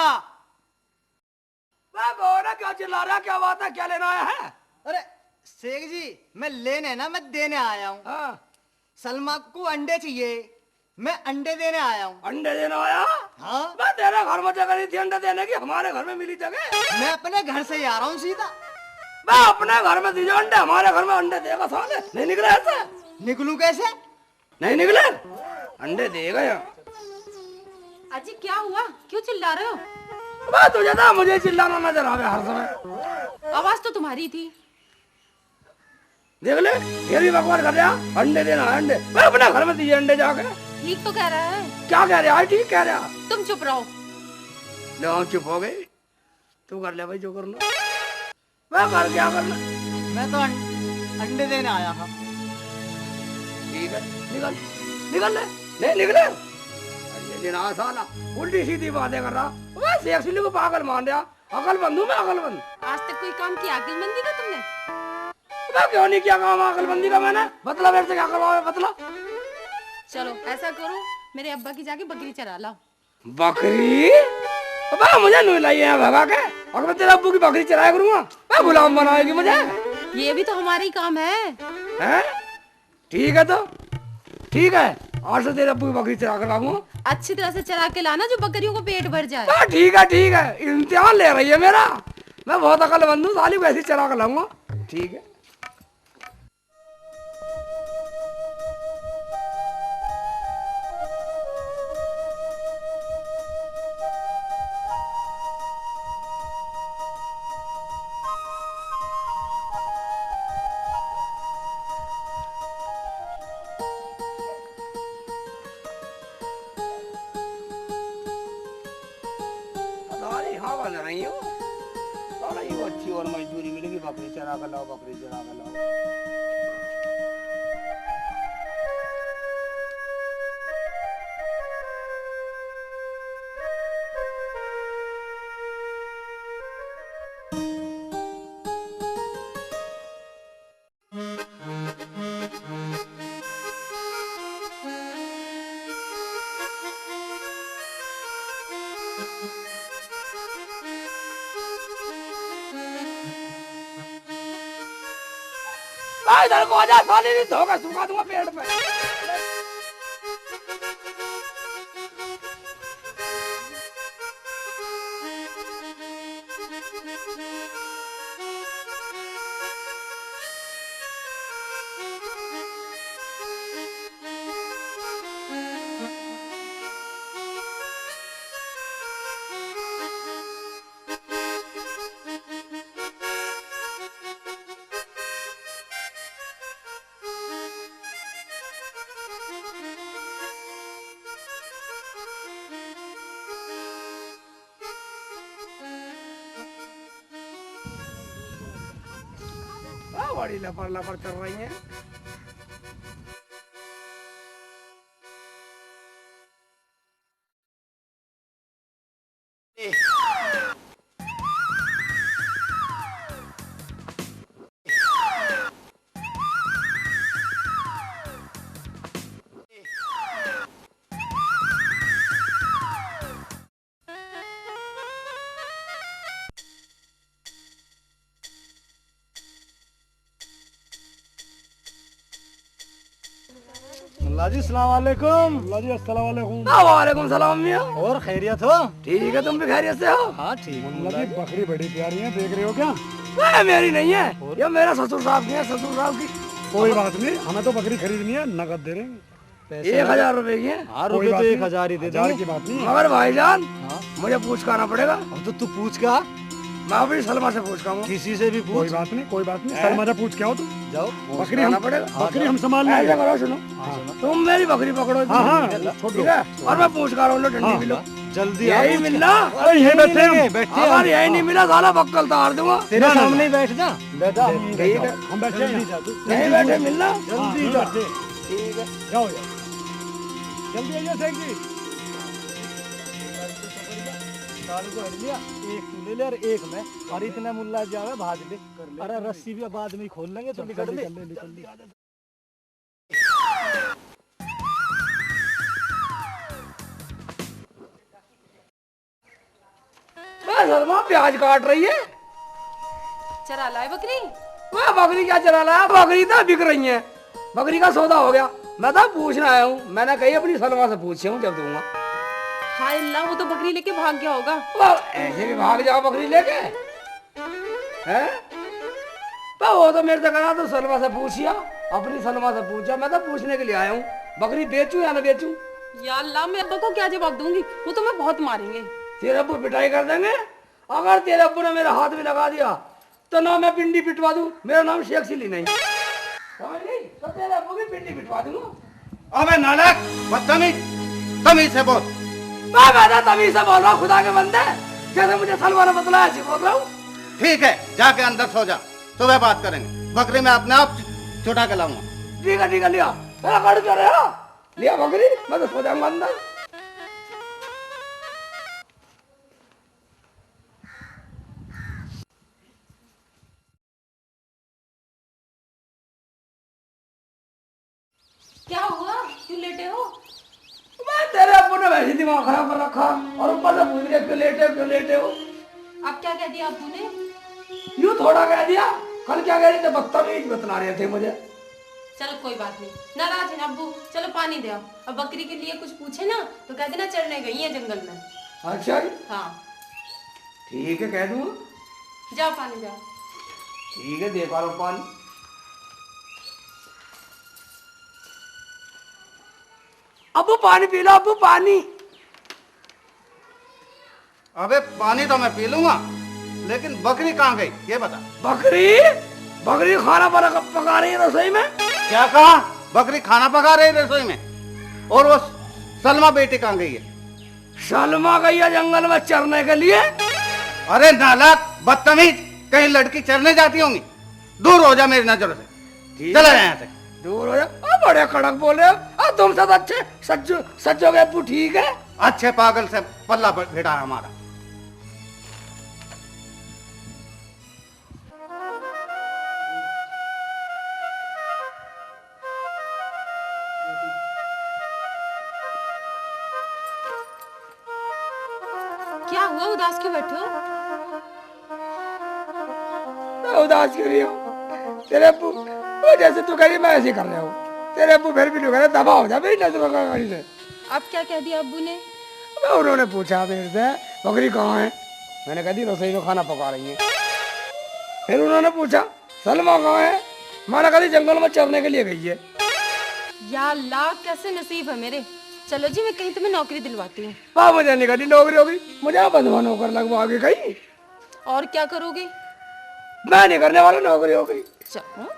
बाबू ना क्या चिल्ला रहा, क्या बात है, क्या लेना आया है? अरे शेख जी, मैं लेने ना, मैं देने आया हूँ। हाँ। सलमा को अंडे चाहिए, मैं अंडे देने आया हूँ। अंडे देने आया? हाँ। मैं तेरे घर में जगह नहीं थी अंडे देने की, हमारे घर में मिली जगह। मैं अपने घर से ही आ रहा हूँ सीधा। मैं अपने घर में दीजिए अंडे, हमारे घर में अंडे देगा साले, नहीं निकले ऐसे। निकलूं कैसे? नहीं निकले, अंडे देगा यहाँ। अजी क्या हुआ, क्यों चिल्ला रहे हो? मैं तुझे था, मुझे चिल्लाना नजर आवे हर समय। आवाज तो तुम्हारी थी। देख ले, ये भी बकवास कर रहा, अंडे देना अंडे। मैं अपने घर में दीजिए अंडे जाके। ठीक तो कह रहा है। क्या कह रहा है? ठीक कह रहा। तुम चुप रहो। ले हम चुप हो गए, तू कर ले भाई जो करना। मैं कर क्या करना? मैं तो अंडे देने आया था। ठीक है, निकल निकल ले, नहीं निकले। ये दिन आ साला उल्टी सीधी बातें कर रहा, वैसे एक्चुअली को पागल मान रहा। अकलमंद हूँ मैं, अकलमंद। आज तक कोई काम किया अकलमंदी का तुमने? मैं क्यों नहीं किया काम अकलमंदी का मैंने? बतला मेरे से क्या करवाओ, बतला। चलो ऐसा करो, मेरे अब्बा की जाके बकरी चरा लाओ। बकरी? अबे मुझे नहीं लाई है भगा के, और मैं तेरे अब्बू की बकरी चराया करूंगा। मैं गुलाम बनाएगी मुझे? ये भी तो हमारा ही काम है। हैं? ठीक है तो ठीक है, आज से तेरे अब्बू की बकरी चरा कर लाऊंगा। अच्छी तरह से चरा के लाना जो बकरियों को पेट भर जाए। ठीक है, इम्तिहान ले रही है मेरा। मैं बहुत अकलमंद हूँ, साली वैसे चरा कर लाऊंगा। ठीक है। हाँ बन रही हो, अच्छी और मजदूरी मिलेगी। बकरी चरा कर लाओ, बकरी चरा कर लाओ। इधर को आजा, साली नहीं धोखा सूखा दूंगा पेट पे। बड़ी लपर लपर कर रही है। मुल्ला जी अस्सलाम वालेकुम। मुल्ला जी अस्सलाम वालेकुम। वालेकुम सलाम मियां। और खैरियत हो? ठीक है, तुम भी खैरियत से हो? हाँ ठीक। मुल्ला जी बकरी बड़ी प्यारी है, देख रहे हो क्या? वह मेरी नहीं है, ये मेरा ससुर साहब की है, ससुर साहब की। कोई बात नहीं, हमें तो बकरी खरीदनी है, नकद दे रहे हैं। 1000 रुपए की है। हाँ रुपए तो 1000 ही दे हजार देंगे। की बात नहीं है। मगर भाईजान मुझे पूछ कर आना पड़ेगा। अब तो तू पूछ का, मैं अपनी सलमा से पूछ कर किसी से भी कोई पूछ। बात नहीं, कोई बात नहीं। सलमा से पूछ के आओ तुम। जाओ बकरी आना हम पड़ेगा। बकरी हम संभाल ऐसा लेंगे। करो, सुनो, तुम मेरी बकरी पकड़ो। हाँ हाँ, छोड़ ठीक दो। है, और मैं पूछ कर लो, डंडी भी लो। जल्दी यही मिलना। अरे यही बैठे हैं। बैठे अगर यही नहीं मिला साला बक्कल तार दूंगा। तेरे सामने ही बैठ जा। बेटा ठीक है, हम बैठे हैं। नहीं बैठे मिलना। जल्दी ठीक है, जाओ जाओ, जल्दी आइए शेख जी। साल को हट लिया, एक तू ले ले और एक मैं, और इतने मुल्ला जावे भाग ले। अरे रस्सी भी बाद में खोल लेंगे तो निकल ले। बस सलमा प्याज काट रही है। चरा लाए बकरी। वह बकरी क्या चला लाया, बकरी तो बिक रही है। बकरी का सौदा हो गया। मैं तो पूछना आया हूँ, मैंने कही अपनी सलमा से पूछी हूँ जब दूंगा। हाय अल्लाह, वो तो बकरी लेके भाग गया होगा। ऐसे भी भाग जाओ बकरी लेके, हैं? तो वो तो मेरे से कहा तो सलमा से पूछिया, अपनी सलमा से पूछा। मैं तो पूछने के लिए आया हूँ, बकरी बेचूं या ना बेचूं। या अल्लाह, मैं अब्बा को क्या जवाब दूंगी? वो तो मैं बहुत मारेंगे। तेरे अब्बू पिटाई कर देंगे। अगर तेरे अब्बू ने मेरा हाथ भी लगा दिया तो ना मैं पिंडी पिटवा दूं। मेरा नाम शेख सिली नहीं, समझ नहीं? तो तेरे अब्बू की पिंडी पिटवा दूंगा। अबे नालायक, बदतमीज, तमीज से बोल। मैं तमीज से बोल रहा हूँ, खुदा के बंदे। जैसे मुझे सलमान ने बतलाया ऐसे बोल रहा हूँ। ठीक है, जाके अंदर सो जा, सुबह बात करेंगे। बकरी मैं अपने आप छुटा के लाऊंगा। ठीक है, लिया। तेरा काट क्या रहा? लिया बकरी, मैं तो सो जाऊंगा अंदर। क्या हुआ, क्यों लेटे हो? ऐसी दिमाग खराब कर रखा और ऊपर से पूछ रहे क्यों लेटे हो। अब क्या कह दिया अब्बू ने? यूं थोड़ा कह दिया, कल क्या कह रहे थे, बदतमीज बतला रहे थे मुझे। चलो कोई बात नहीं, नाराज है ना अब्बू, चलो पानी दे आओ। अब बकरी के लिए कुछ पूछे ना तो कह देना चरने गई है जंगल में। अच्छा जी, हाँ ठीक है, कह दूँ। जाओ पानी दे आओ। ठीक है, दे पा लो पानी। अबू पानी पी लो, अबू पानी। अबे पानी तो मैं पी लूंगा, लेकिन बकरी कहाँ गई ये बता। बकरी खाना पका रही है रसोई में। क्या कहा? बकरी खाना पका रही है रसोई में? और वो सलमा बेटी कहाँ गई है? सलमा गई है जंगल में चरने के लिए। अरे नालायक, बदतमीज, कहीं लड़की चरने जाती होंगी। दूर हो जा मेरी नजरों से, चला जा यहाँ से। दूर हो जा। बड़े कड़क बोल रहे हो। तुम सब अच्छे सज्जो के अब्बू, ठीक है। अच्छे पागल से पल्ला भिड़ा है हमारा। क्या हुआ, उदास क्यों बैठे हो? मैं उदास क्यों रही हूँ? तेरे अब्बू जैसे तू कह रही मैं ऐसे कर रहा हूँ। तेरे अब्बू फिर भी नहीं कह रहे, दबा हो जा मेरी नजरों का गाड़ी से। अब क्या कह दिया अब्बू ने? उन्होंने पूछा मेरे से बकरी कहाँ है, मैंने कह दी रसोई में खाना पका रही है। फिर उन्होंने पूछा सलमा कहाँ है, मैंने कहा दी जंगल में चरने के लिए गई है। या अल्लाह, कैसे नसीब है मेरे। चलो जी, मैं कहीं तुम्हें नौकरी दिलवाती हूँ। वाह, मुझे नहीं करी नौकरी होगी, मुझे बंधवा नौकर लगवा के कहीं। और क्या करोगे? मैं नहीं करने वाला, नौकरी हो गई। चलो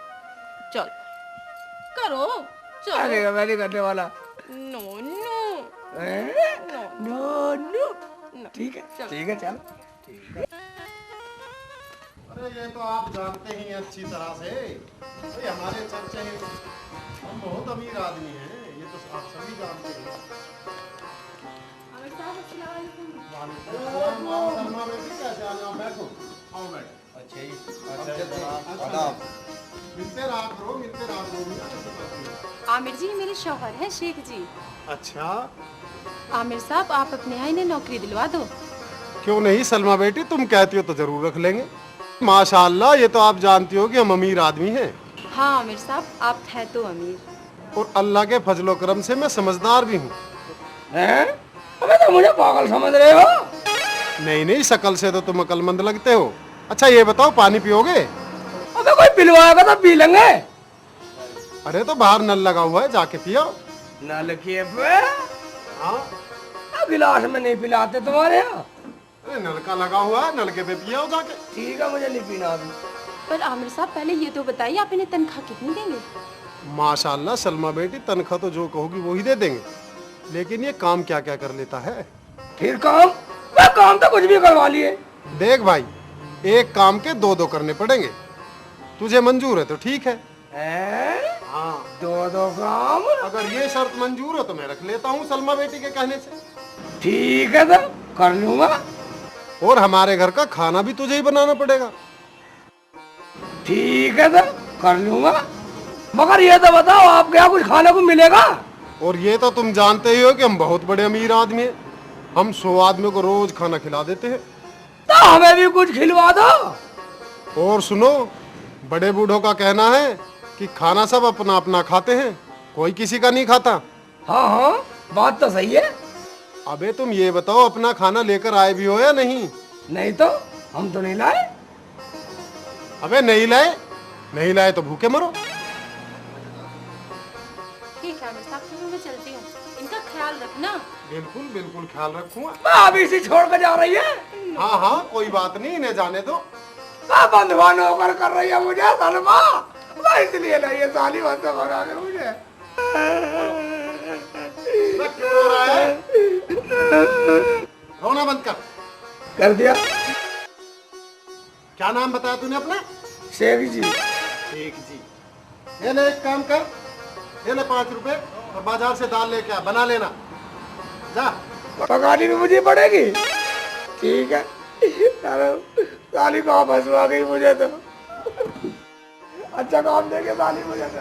चलो करो, चलो। अरे मैं नहीं करने वाला। नो नो नो नो, ठीक है ठीक है, चल ठीक है। अरे ये तो आप जानते ही हैं अच्छी तरह से, भाई हमारे चर्चे हैं, हम बहुत अमीर आदमी हैं, ये तो आप सभी जानते हैं। शर्मा बेटी कैसे आ जाओ, बैठो, आओ बैठो। अच्छा जी, मिलते रहा करो। आमिर जी मेरे शौहर हैं शेख जी। अच्छा, आमिर साहब, आप अपने यहाँ इन्हें नौकरी दिलवा दो। क्यों नहीं सलमा बेटी, तुम कहती हो तो जरूर रख लेंगे। माशाल्लाह, ये तो आप जानती हो कि हम अमीर आदमी हैं। हाँ आमिर साहब, आप है तो अमीर, और अल्लाह के फजलो करम से मैं समझदार भी हूँ। अबे तो मुझे पागल समझ रहे हो? नहीं नहीं, शकल से तो तुम अक्लमंद लगते हो। अच्छा ये बताओ, पानी पियोगे? अबे कोई पिलवाएगा तो पी लेंगे। अरे तो बाहर नल लगा हुआ है, जाके पियो। नल के पे? हाँ, गिलास में नहीं पिलाते तुम्हारे यहाँ? अरे नलका लगा हुआ है, नलके पे पियो जाके। ठीक है, मुझे नहीं पीना अभी। पर आमिर साहब पहले ये तो बताइए, आप इन्हें तनख्वाह कितनी देंगे? माशाल्लाह सलमा बेटी, तनख्वाह तो जो कहोगी वो ही दे देंगे, लेकिन ये काम क्या क्या कर लेता है। फिर काम तो कुछ भी करवा लिए। देख भाई, एक काम के दो दो करने पड़ेंगे, तुझे मंजूर है तो ठीक है। हाँ, दो काम। अगर ये शर्त मंजूर हो तो मैं रख लेता हूँ सलमा बेटी के कहने से। ठीक है तो कर लूंगा। और हमारे घर का खाना भी तुझे ही बनाना पड़ेगा। ठीक है तो कर लूंगा, मगर ये तो बताओ आपके यहाँ कुछ खाने को मिलेगा? और ये तो तुम जानते ही हो कि हम बहुत बड़े अमीर आदमी हैं, हम 100 आदमियों को रोज खाना खिला देते हैं। तो हमें भी कुछ खिलवा दो। और सुनो, बड़े बूढ़ों का कहना है कि खाना सब अपना अपना खाते हैं, कोई किसी का नहीं खाता। हाँ हाँ, बात तो सही है। अबे तुम ये बताओ, अपना खाना लेकर आए भी हो या नहीं? नहीं तो हम तो नहीं लाए। अबे नहीं लाए तो भूखे मरो। ठीक है आमिर साहब, तो मैं चलती हूँ, इनका ख्याल रखना। बिल्कुल बिल्कुल ख्याल रखूंगा। अभी इसी छोड़ कर जा रही है? हाँ हाँ, कोई बात नहीं, इन्हें जाने दो। बंधवा नौकर कर रही है मुझे सलमा, इसलिए नहीं है साली बंद करा के मुझे। क्यों रो रहा है? रोना बंद कर दिया। क्या नाम बताया तूने अपना? शेख जी। शेख जी, ये ले एक काम कर, ये ले 5 रुपए और बाजार से दाल लेके आ, बना लेना जा। पकानी भी मुझे पड़ेगी? ठीक है, साली को फंसवा गई मुझे तो। अच्छा काम देके साली मुझे तो।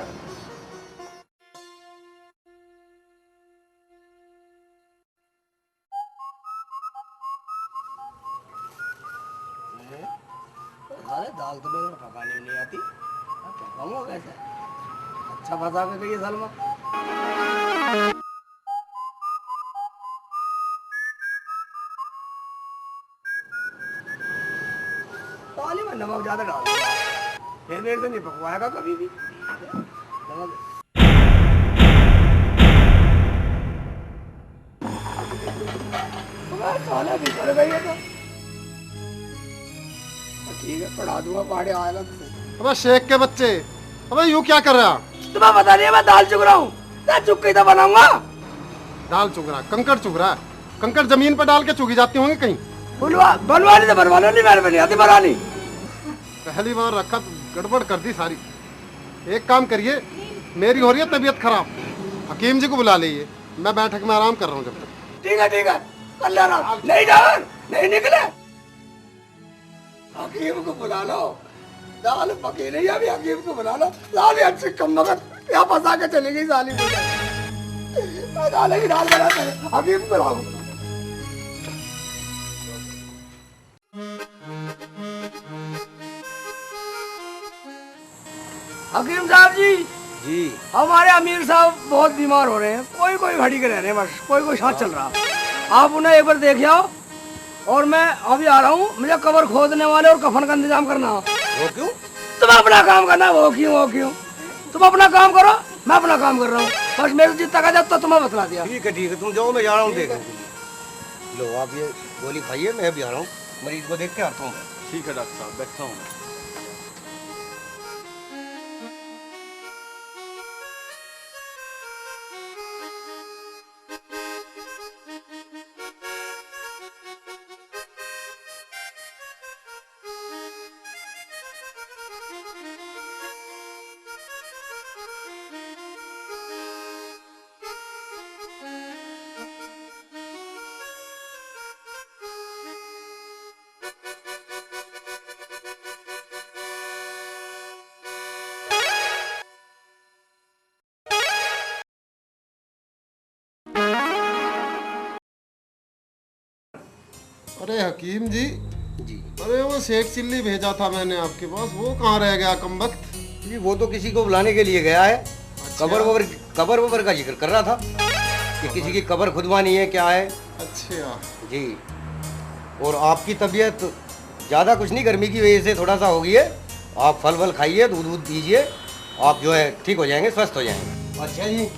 साले दाल तो मेरे को पकाने नहीं आती, पकाऊंगा कैसे? अच्छा फंसा के गई सलमा। पानी में नमक ज्यादा डाल दिया, फिर मेरे से नहीं पकवाएगा कभी भी। नमक साला भी कर गई है तो ठीक है, पढ़ा दूंगा, पहाड़े आएगा तो। अबे शेख के बच्चे, अबे यूं क्या कर रहा? तुम्हें पता नहीं है मैं दाल चुग रहा हूँ, चुग के इधर बनाऊंगा। दाल चुग रहा, कंकड़ चुग रहा है। कंकड़ जमीन पर डाल के चुगी जाती होंगी कहीं। बनवानी तो बनवा लो, नहीं मेरे नहीं आती बनानी। पहली बार रखा तो गड़बड़ कर दी सारी। एक काम करिए, मेरी हो रही है तबीयत खराब, हकीम जी को बुला लीजिए, मैं बैठक में आराम कर रहा हूँ जब तक। ठीक है कर ले आराम। नहीं जान, नहीं निकले, हकीम को बुला लो। दाल पकी नहीं, अभी हकीम को बुला लो। साली अच्छी कम मगत यहाँ फंसा के चली गई साली मुझे। दाल की दाल बनाते हैं, हकीम को बुलाओ। हकीम साहब जी, हमारे अमीर साहब बहुत बीमार हो रहे हैं, कोई घड़ी के रह रहे हैं, बस कोई सांस चल रहा। आप उन्हें एक बार देख आओ, और मैं अभी आ रहा हूँ। मुझे कब्र खोदने वाले और कफन का इंतजाम करना। वो क्यों? तुम अपना काम करना। वो क्यों? तुम अपना काम करो, मैं अपना काम कर रहा हूँ। बस मेरे जितना का जब तो तुम्हें बतला दिया। ठीक है, तुम जाओ, मैं जा रहा हूँ देखने। लो आप ये गोली खाइए, मैं भी आ रहा हूँ, मरीज को देख के आता हूँ। ठीक है डॉक्टर साहब, बैठता हूँ। अरे हकीम जी, अरे वो शेख चिल्ली भेजा था मैंने आपके पास, वो कहाँ रह गया कमबख्त? जी वो तो किसी को बुलाने के लिए गया है। कबर वबर का जिक्र कर रहा था कि किसी की कबर खुदवानी है, क्या है। अच्छा जी, और आपकी तबीयत ज़्यादा कुछ नहीं, गर्मी की वजह से थोड़ा सा हो गई है। आप फल वल खाइए, दूध पीजिए, आप जो है ठीक हो जाएंगे, स्वस्थ हो जाएंगे। अच्छा जी,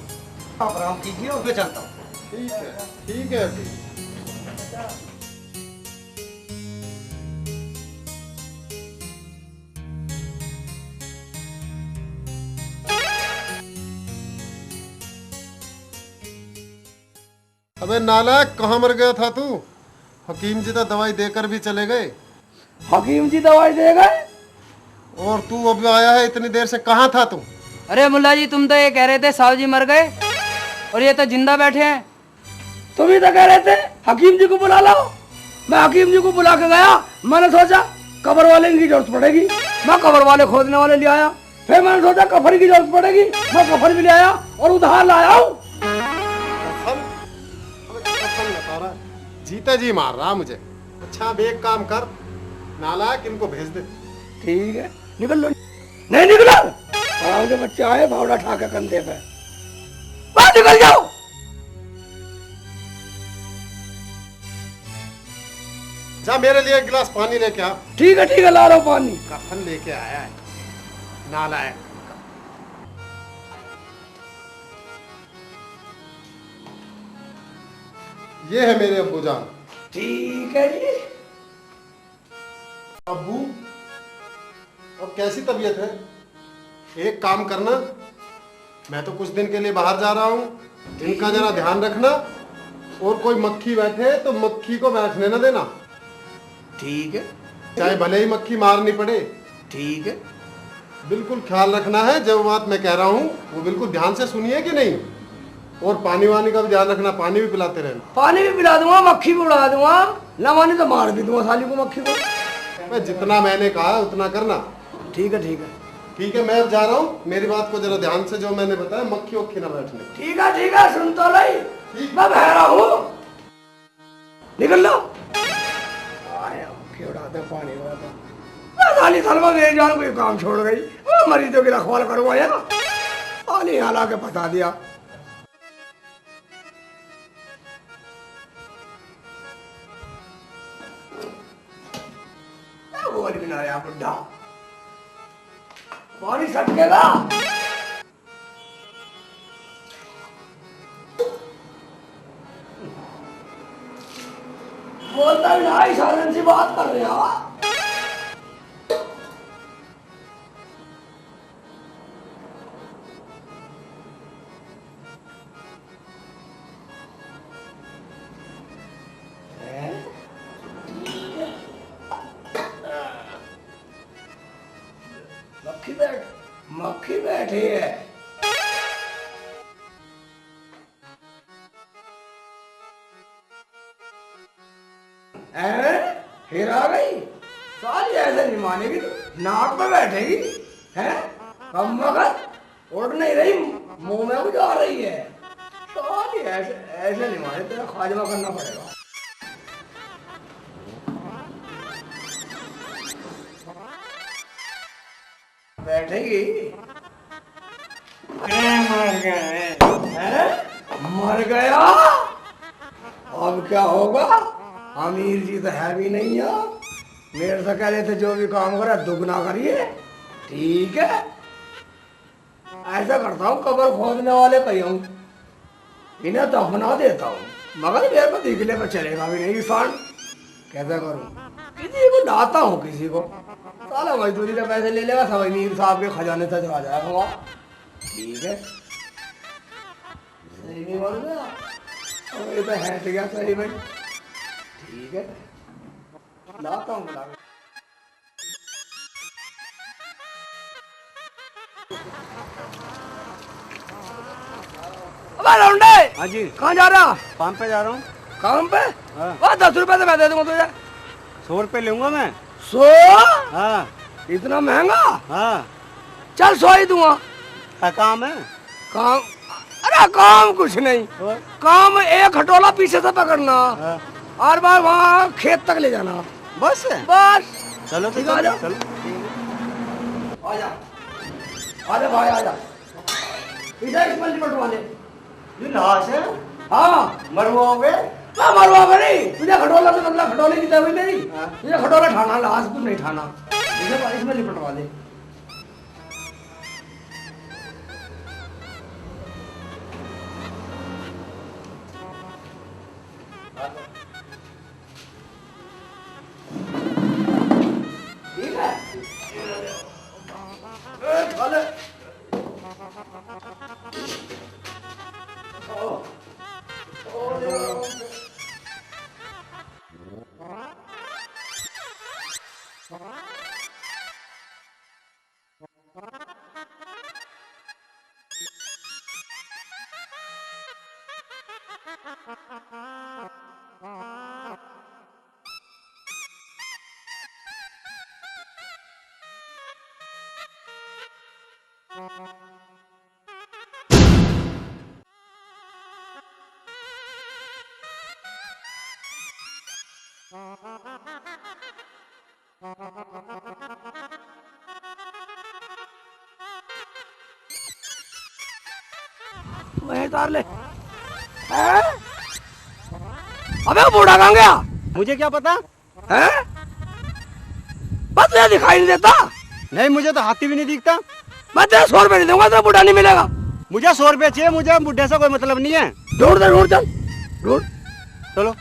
आप आराम कीजिए और मैं चलता हूँ। ठीक है। अबे नालायक, कहाँ मर गया था तू? हकीम जी तो दवाई देकर भी चले गए। हकीम जी दवाई दे गए और तू अब आया है इतनी देर से, कहाँ था तू? अरे मुल्ला जी, तुम तो ये कह रहे थे साहब जी मर गए, और ये तो जिंदा बैठे हैं। तुम ही तो कह रहे थे हकीम जी को बुला लाओ। मैं हकीम जी को बुला के गया, मैंने सोचा कब्र वाले की जरूरत पड़ेगी, मैं कब्र वाले खोदने वाले ले आया। फिर मैंने सोचा कफन की जरूरत पड़ेगी, मैं कफन भी ले आया और उधार लाया हूँ। जीता जी मार रहा मुझे। अच्छा अब एक काम कर, नालायक इनको भेज दे। ठीक है, निकल लो। नहीं निकलो, आराम के बच्चे आए फावड़ा ठा के कंधे पे, बाहर निकल जाओ। जा मेरे लिए एक गिलास पानी लेके आ। ठीक है, ला रहा हूँ पानी। कफन लेके आया है नालायक। ये है मेरे अब्बू जान। ठीक है जी। अब्बू, अब कैसी तबीयत है? एक काम करना, मैं तो कुछ दिन के लिए बाहर जा रहा हूँ, इनका जरा ध्यान रखना, और कोई मक्खी बैठे तो मक्खी को बैठने न देना। ठीक है, चाहे भले ही मक्खी मारनी पड़े। ठीक है, बिल्कुल ख्याल रखना है। जो बात मैं कह रहा हूँ वो बिल्कुल ध्यान से सुनिए कि नहीं, और पानी वानी का भी ध्यान रखना, पानी भी पिलाते रहना। पानी भी पिला दूंगा, मक्खी भी उड़ा दूंगा, ना मानी तो मार भी दूंगा साली को, मक्खी को। मैं जितना मैंने कहा उतना करना। ठीक है, मैं अब जा रहा हूँ, मेरी बात को जरा ध्यान से, जो मैंने बताया मक्खी वक्खी ना बैठने। ठीक है, सुन तो लाई, मैं बहरा हूँ, निकल लो। आया मक्खी उड़ाते, पानी उड़ाते, पुरानी साल में मेरी जान कोई काम छोड़ गई, मरीजों की रखवाल करवाया ना, पानी यहाँ ला के बता दिया। बोल भी ना रहा बुढ़ा, पानी सटकेगा। बोलता भी ना, साधन सी बात कर रहे हो। मक्खी बैठी है। फिर आ गई साली, ऐसे नहीं मानेगी तो नाक पे बैठेगी है। कम वक्त उड़ नहीं रही, मुंह में कुछ आ रही है साली, ऐसे ऐसे नहीं माने, तेरा खाजमा करना पड़ेगा। बैठेगी, मर गए, मर गया। अब क्या होगा, अमीर जी तो है भी नहीं है, मेरे से कह रहे थे जो भी काम करे दुगना करिए, ठीक है। ऐसा करता हूँ, कब्र खोदने वाले कहीं हूँ, इन्हें दफना देता हूँ, मगर मेरे को दिखने पर चलेगा भी नहीं इंसान। कैसे करूँ, किसी को लाता हूँ, किसी को साला मजदूरी का पैसे ले लेगा, सब अमीर साहब के खजाने से चला जाएगा वहाँ, ठीक है। सही नहीं बोल रहा, और ये तो हैट गया सही में, ठीक है, लाता हूँ बुला के। हाँ जी, कहाँ जा रहा? काम पे जा रहा हूँ। काम पे? हाँ। वह 10 रुपए तो मैं दे दूंगा तुझे। 100 रुपए लूंगा मैं। 100? हाँ। इतना महंगा? हाँ। चल 100 ही दूंगा। क्या काम है? काम? अरे काम कुछ नहीं, काम एक खटोला पीछे से पकड़ना, हाँ। और बार वहाँ खेत तक ले जाना, बस है? बस। चलो ठीक है, आ जा। चलो। आजा, आजा भाई आजा, इधर इस मंजिल पर ले। ये लाश है? हाँ। मरवाओगे? ना मरवाओगे नहीं, तुझे खटोला से मतलब खटोले की दवाई नहीं, तुझे खटोला ठाना, लाश को नहीं ठाना, इसमें लिपटवा दे। ठीक है, चले। वहीं तार ले। हैं? अबे वो बूढ़ा कहाँ गया? मुझे क्या पता? हैं? बस तुझे दिखाई नहीं देता? नहीं, मुझे तो हाथी भी नहीं दिखता। मैं तेरे 100 रुपए नहीं दूंगा तो बूढ़ा नहीं मिलेगा। मुझे 100 रुपए चाहिए, मुझे बुढ़े से कोई मतलब नहीं है। ढूंढ दे, ढूंढ चल, ढूंढ। चलो।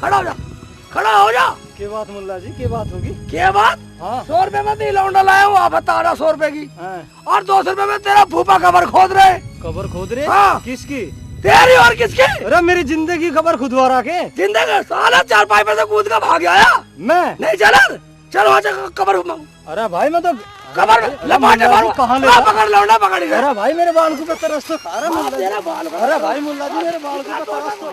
खड़ा हो जा, खड़ा हो जा। क्या बात मुल्ला जी, क्या बात होगी? क्या बात? हाँ। 100 रुपए में नहीं लौंडा लाया हूँ, आप बता रहा 100 रुपए की। और 200 रुपए में तेरा फूफा कबर खोद रहे। कबर खोद रहे? हाँ। किसकी? तेरी और किसकी? अरे मेरी जिंदगी खबर खुदवा रहा के? जिंदगी साला 4 पैसे कूद का भाग आया। मैं नहीं चला, चलो वहाँ से कबर मांगू। अरे भाई मैं तो कबर लपाटे मारू। कहाँ ले पकड़ लौंडा पकड़ गया। अरे भाई मेरे बाल को तरस तो खा रहा मुल्ला तेरा बाल जी। अरे भाई मुल्ला जी मेरे बाल को तरस तो।